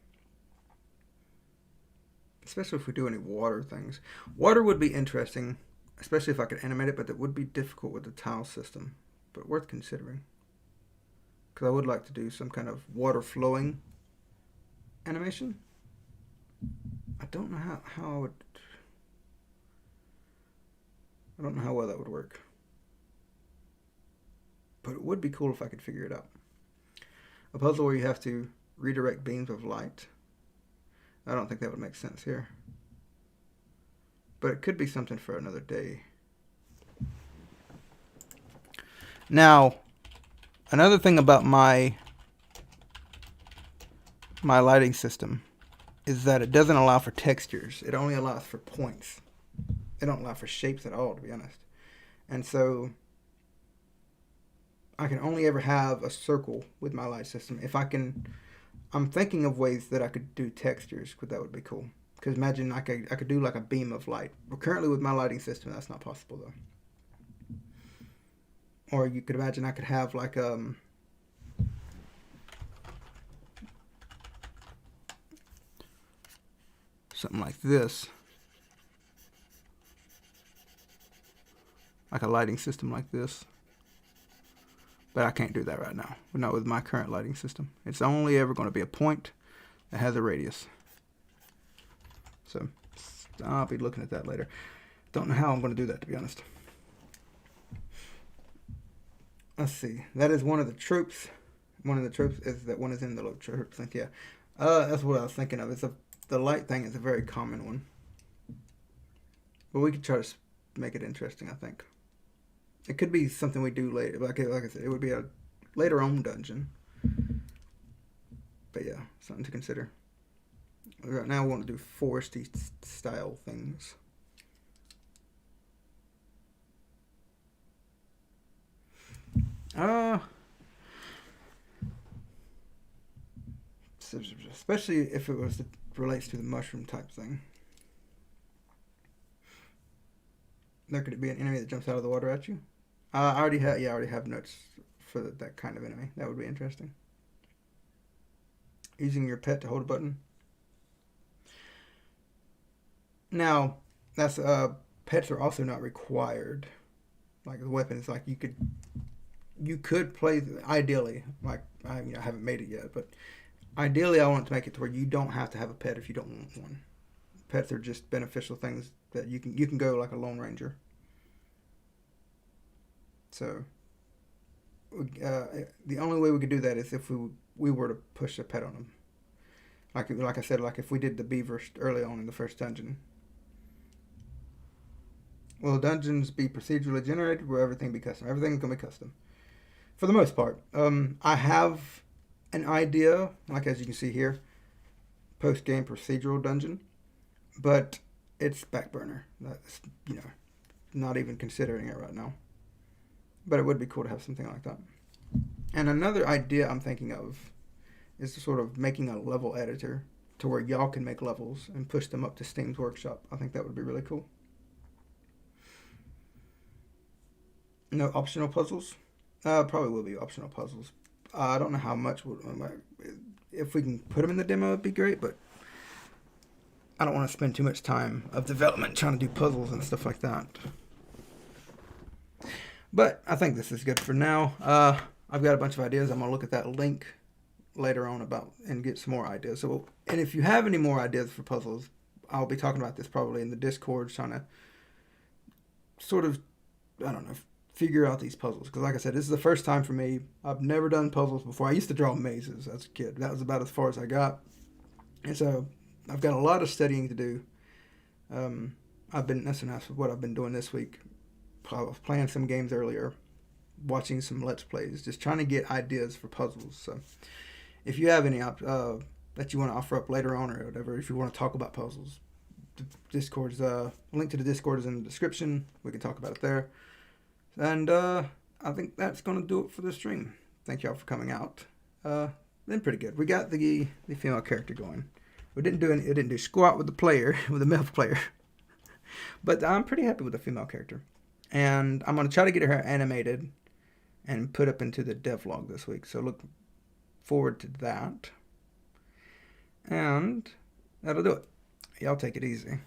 Speaker 1: Especially if we do any water things. Water would be interesting, especially if I could animate it, but it would be difficult with the tile system. But worth considering. Because I would like to do some kind of water flowing animation. I don't know how I would... I don't know how well that would work. But it would be cool if I could figure it out. A puzzle where you have to redirect beams of light. I don't think that would make sense here. But it could be something for another day. Now, another thing about my lighting system is that it doesn't allow for textures. It only allows for points. It don't allow for shapes at all, to be honest. And so I can only ever have a circle with my light system. I'm thinking of ways that I could do textures, because that would be cool. Because imagine I could do like a beam of light. But currently with my lighting system, that's not possible though. Or you could imagine I could have like something like this. like a lighting system like this. But I can't do that right now. Not with my current lighting system. It's only ever going to be a point that has a radius. So I'll be looking at that later. Don't know how I'm going to do that, to be honest. Let's see. That is one of the tropes. One of the tropes is that one is in the low tropes link. Yeah, that's what I was thinking of. The light thing is a very common one, but we could try to make it interesting. I think it could be something we do later. Like I said, it would be a later on dungeon. But yeah, something to consider. Right now, we want to do foresty style things. Especially if it relates to the mushroom type thing. There could be an enemy that jumps out of the water at you. I already have notes for that kind of enemy. That would be interesting. Using your pet to hold a button. Now, that's pets are also not required. Like the weapons, like you could play ideally. Like I haven't made it yet, but ideally I want to make it to where you don't have to have a pet if you don't want one. Pets are just beneficial things that you can go like a Lone Ranger. So the only way we could do that is if we were to push a pet on them. Like I said, like if we did the beaver early on in the first dungeon. Will dungeons be procedurally generated? Will everything be custom? Everything's going to be custom. For the most part. I have an idea, like as you can see here, post-game procedural dungeon, but it's back burner. That's, not even considering it right now. But it would be cool to have something like that. And another idea I'm thinking of is sort of making a level editor to where y'all can make levels and push them up to Steam's workshop. I think that would be really cool. No optional puzzles? Probably will be optional puzzles. I don't know how much. If we can put them in the demo, it'd be great, but I don't want to spend too much time of development trying to do puzzles and stuff like that. But I think this is good for now. I've got a bunch of ideas. I'm going to look at that link later on and get some more ideas. And if you have any more ideas for puzzles, I'll be talking about this probably in the Discord, trying to sort of, figure out these puzzles. Because like I said, this is the first time for me. I've never done puzzles before. I used to draw mazes as a kid. That was about as far as I got. And so I've got a lot of studying to do. That's what I've been doing this week. I was playing some games earlier, watching some Let's Plays, just trying to get ideas for puzzles. So if you have any that you want to offer up later on or whatever, if you want to talk about puzzles, Discord's link to the Discord is in the description. We can talk about it there. And I think that's going to do it for the stream. Thank y'all for coming out. Been pretty good. We got the female character going. It didn't do squat with the male player. But I'm pretty happy with the female character. And I'm going to try to get her animated and put up into the devlog this week. So look forward to that. And that'll do it. Y'all take it easy.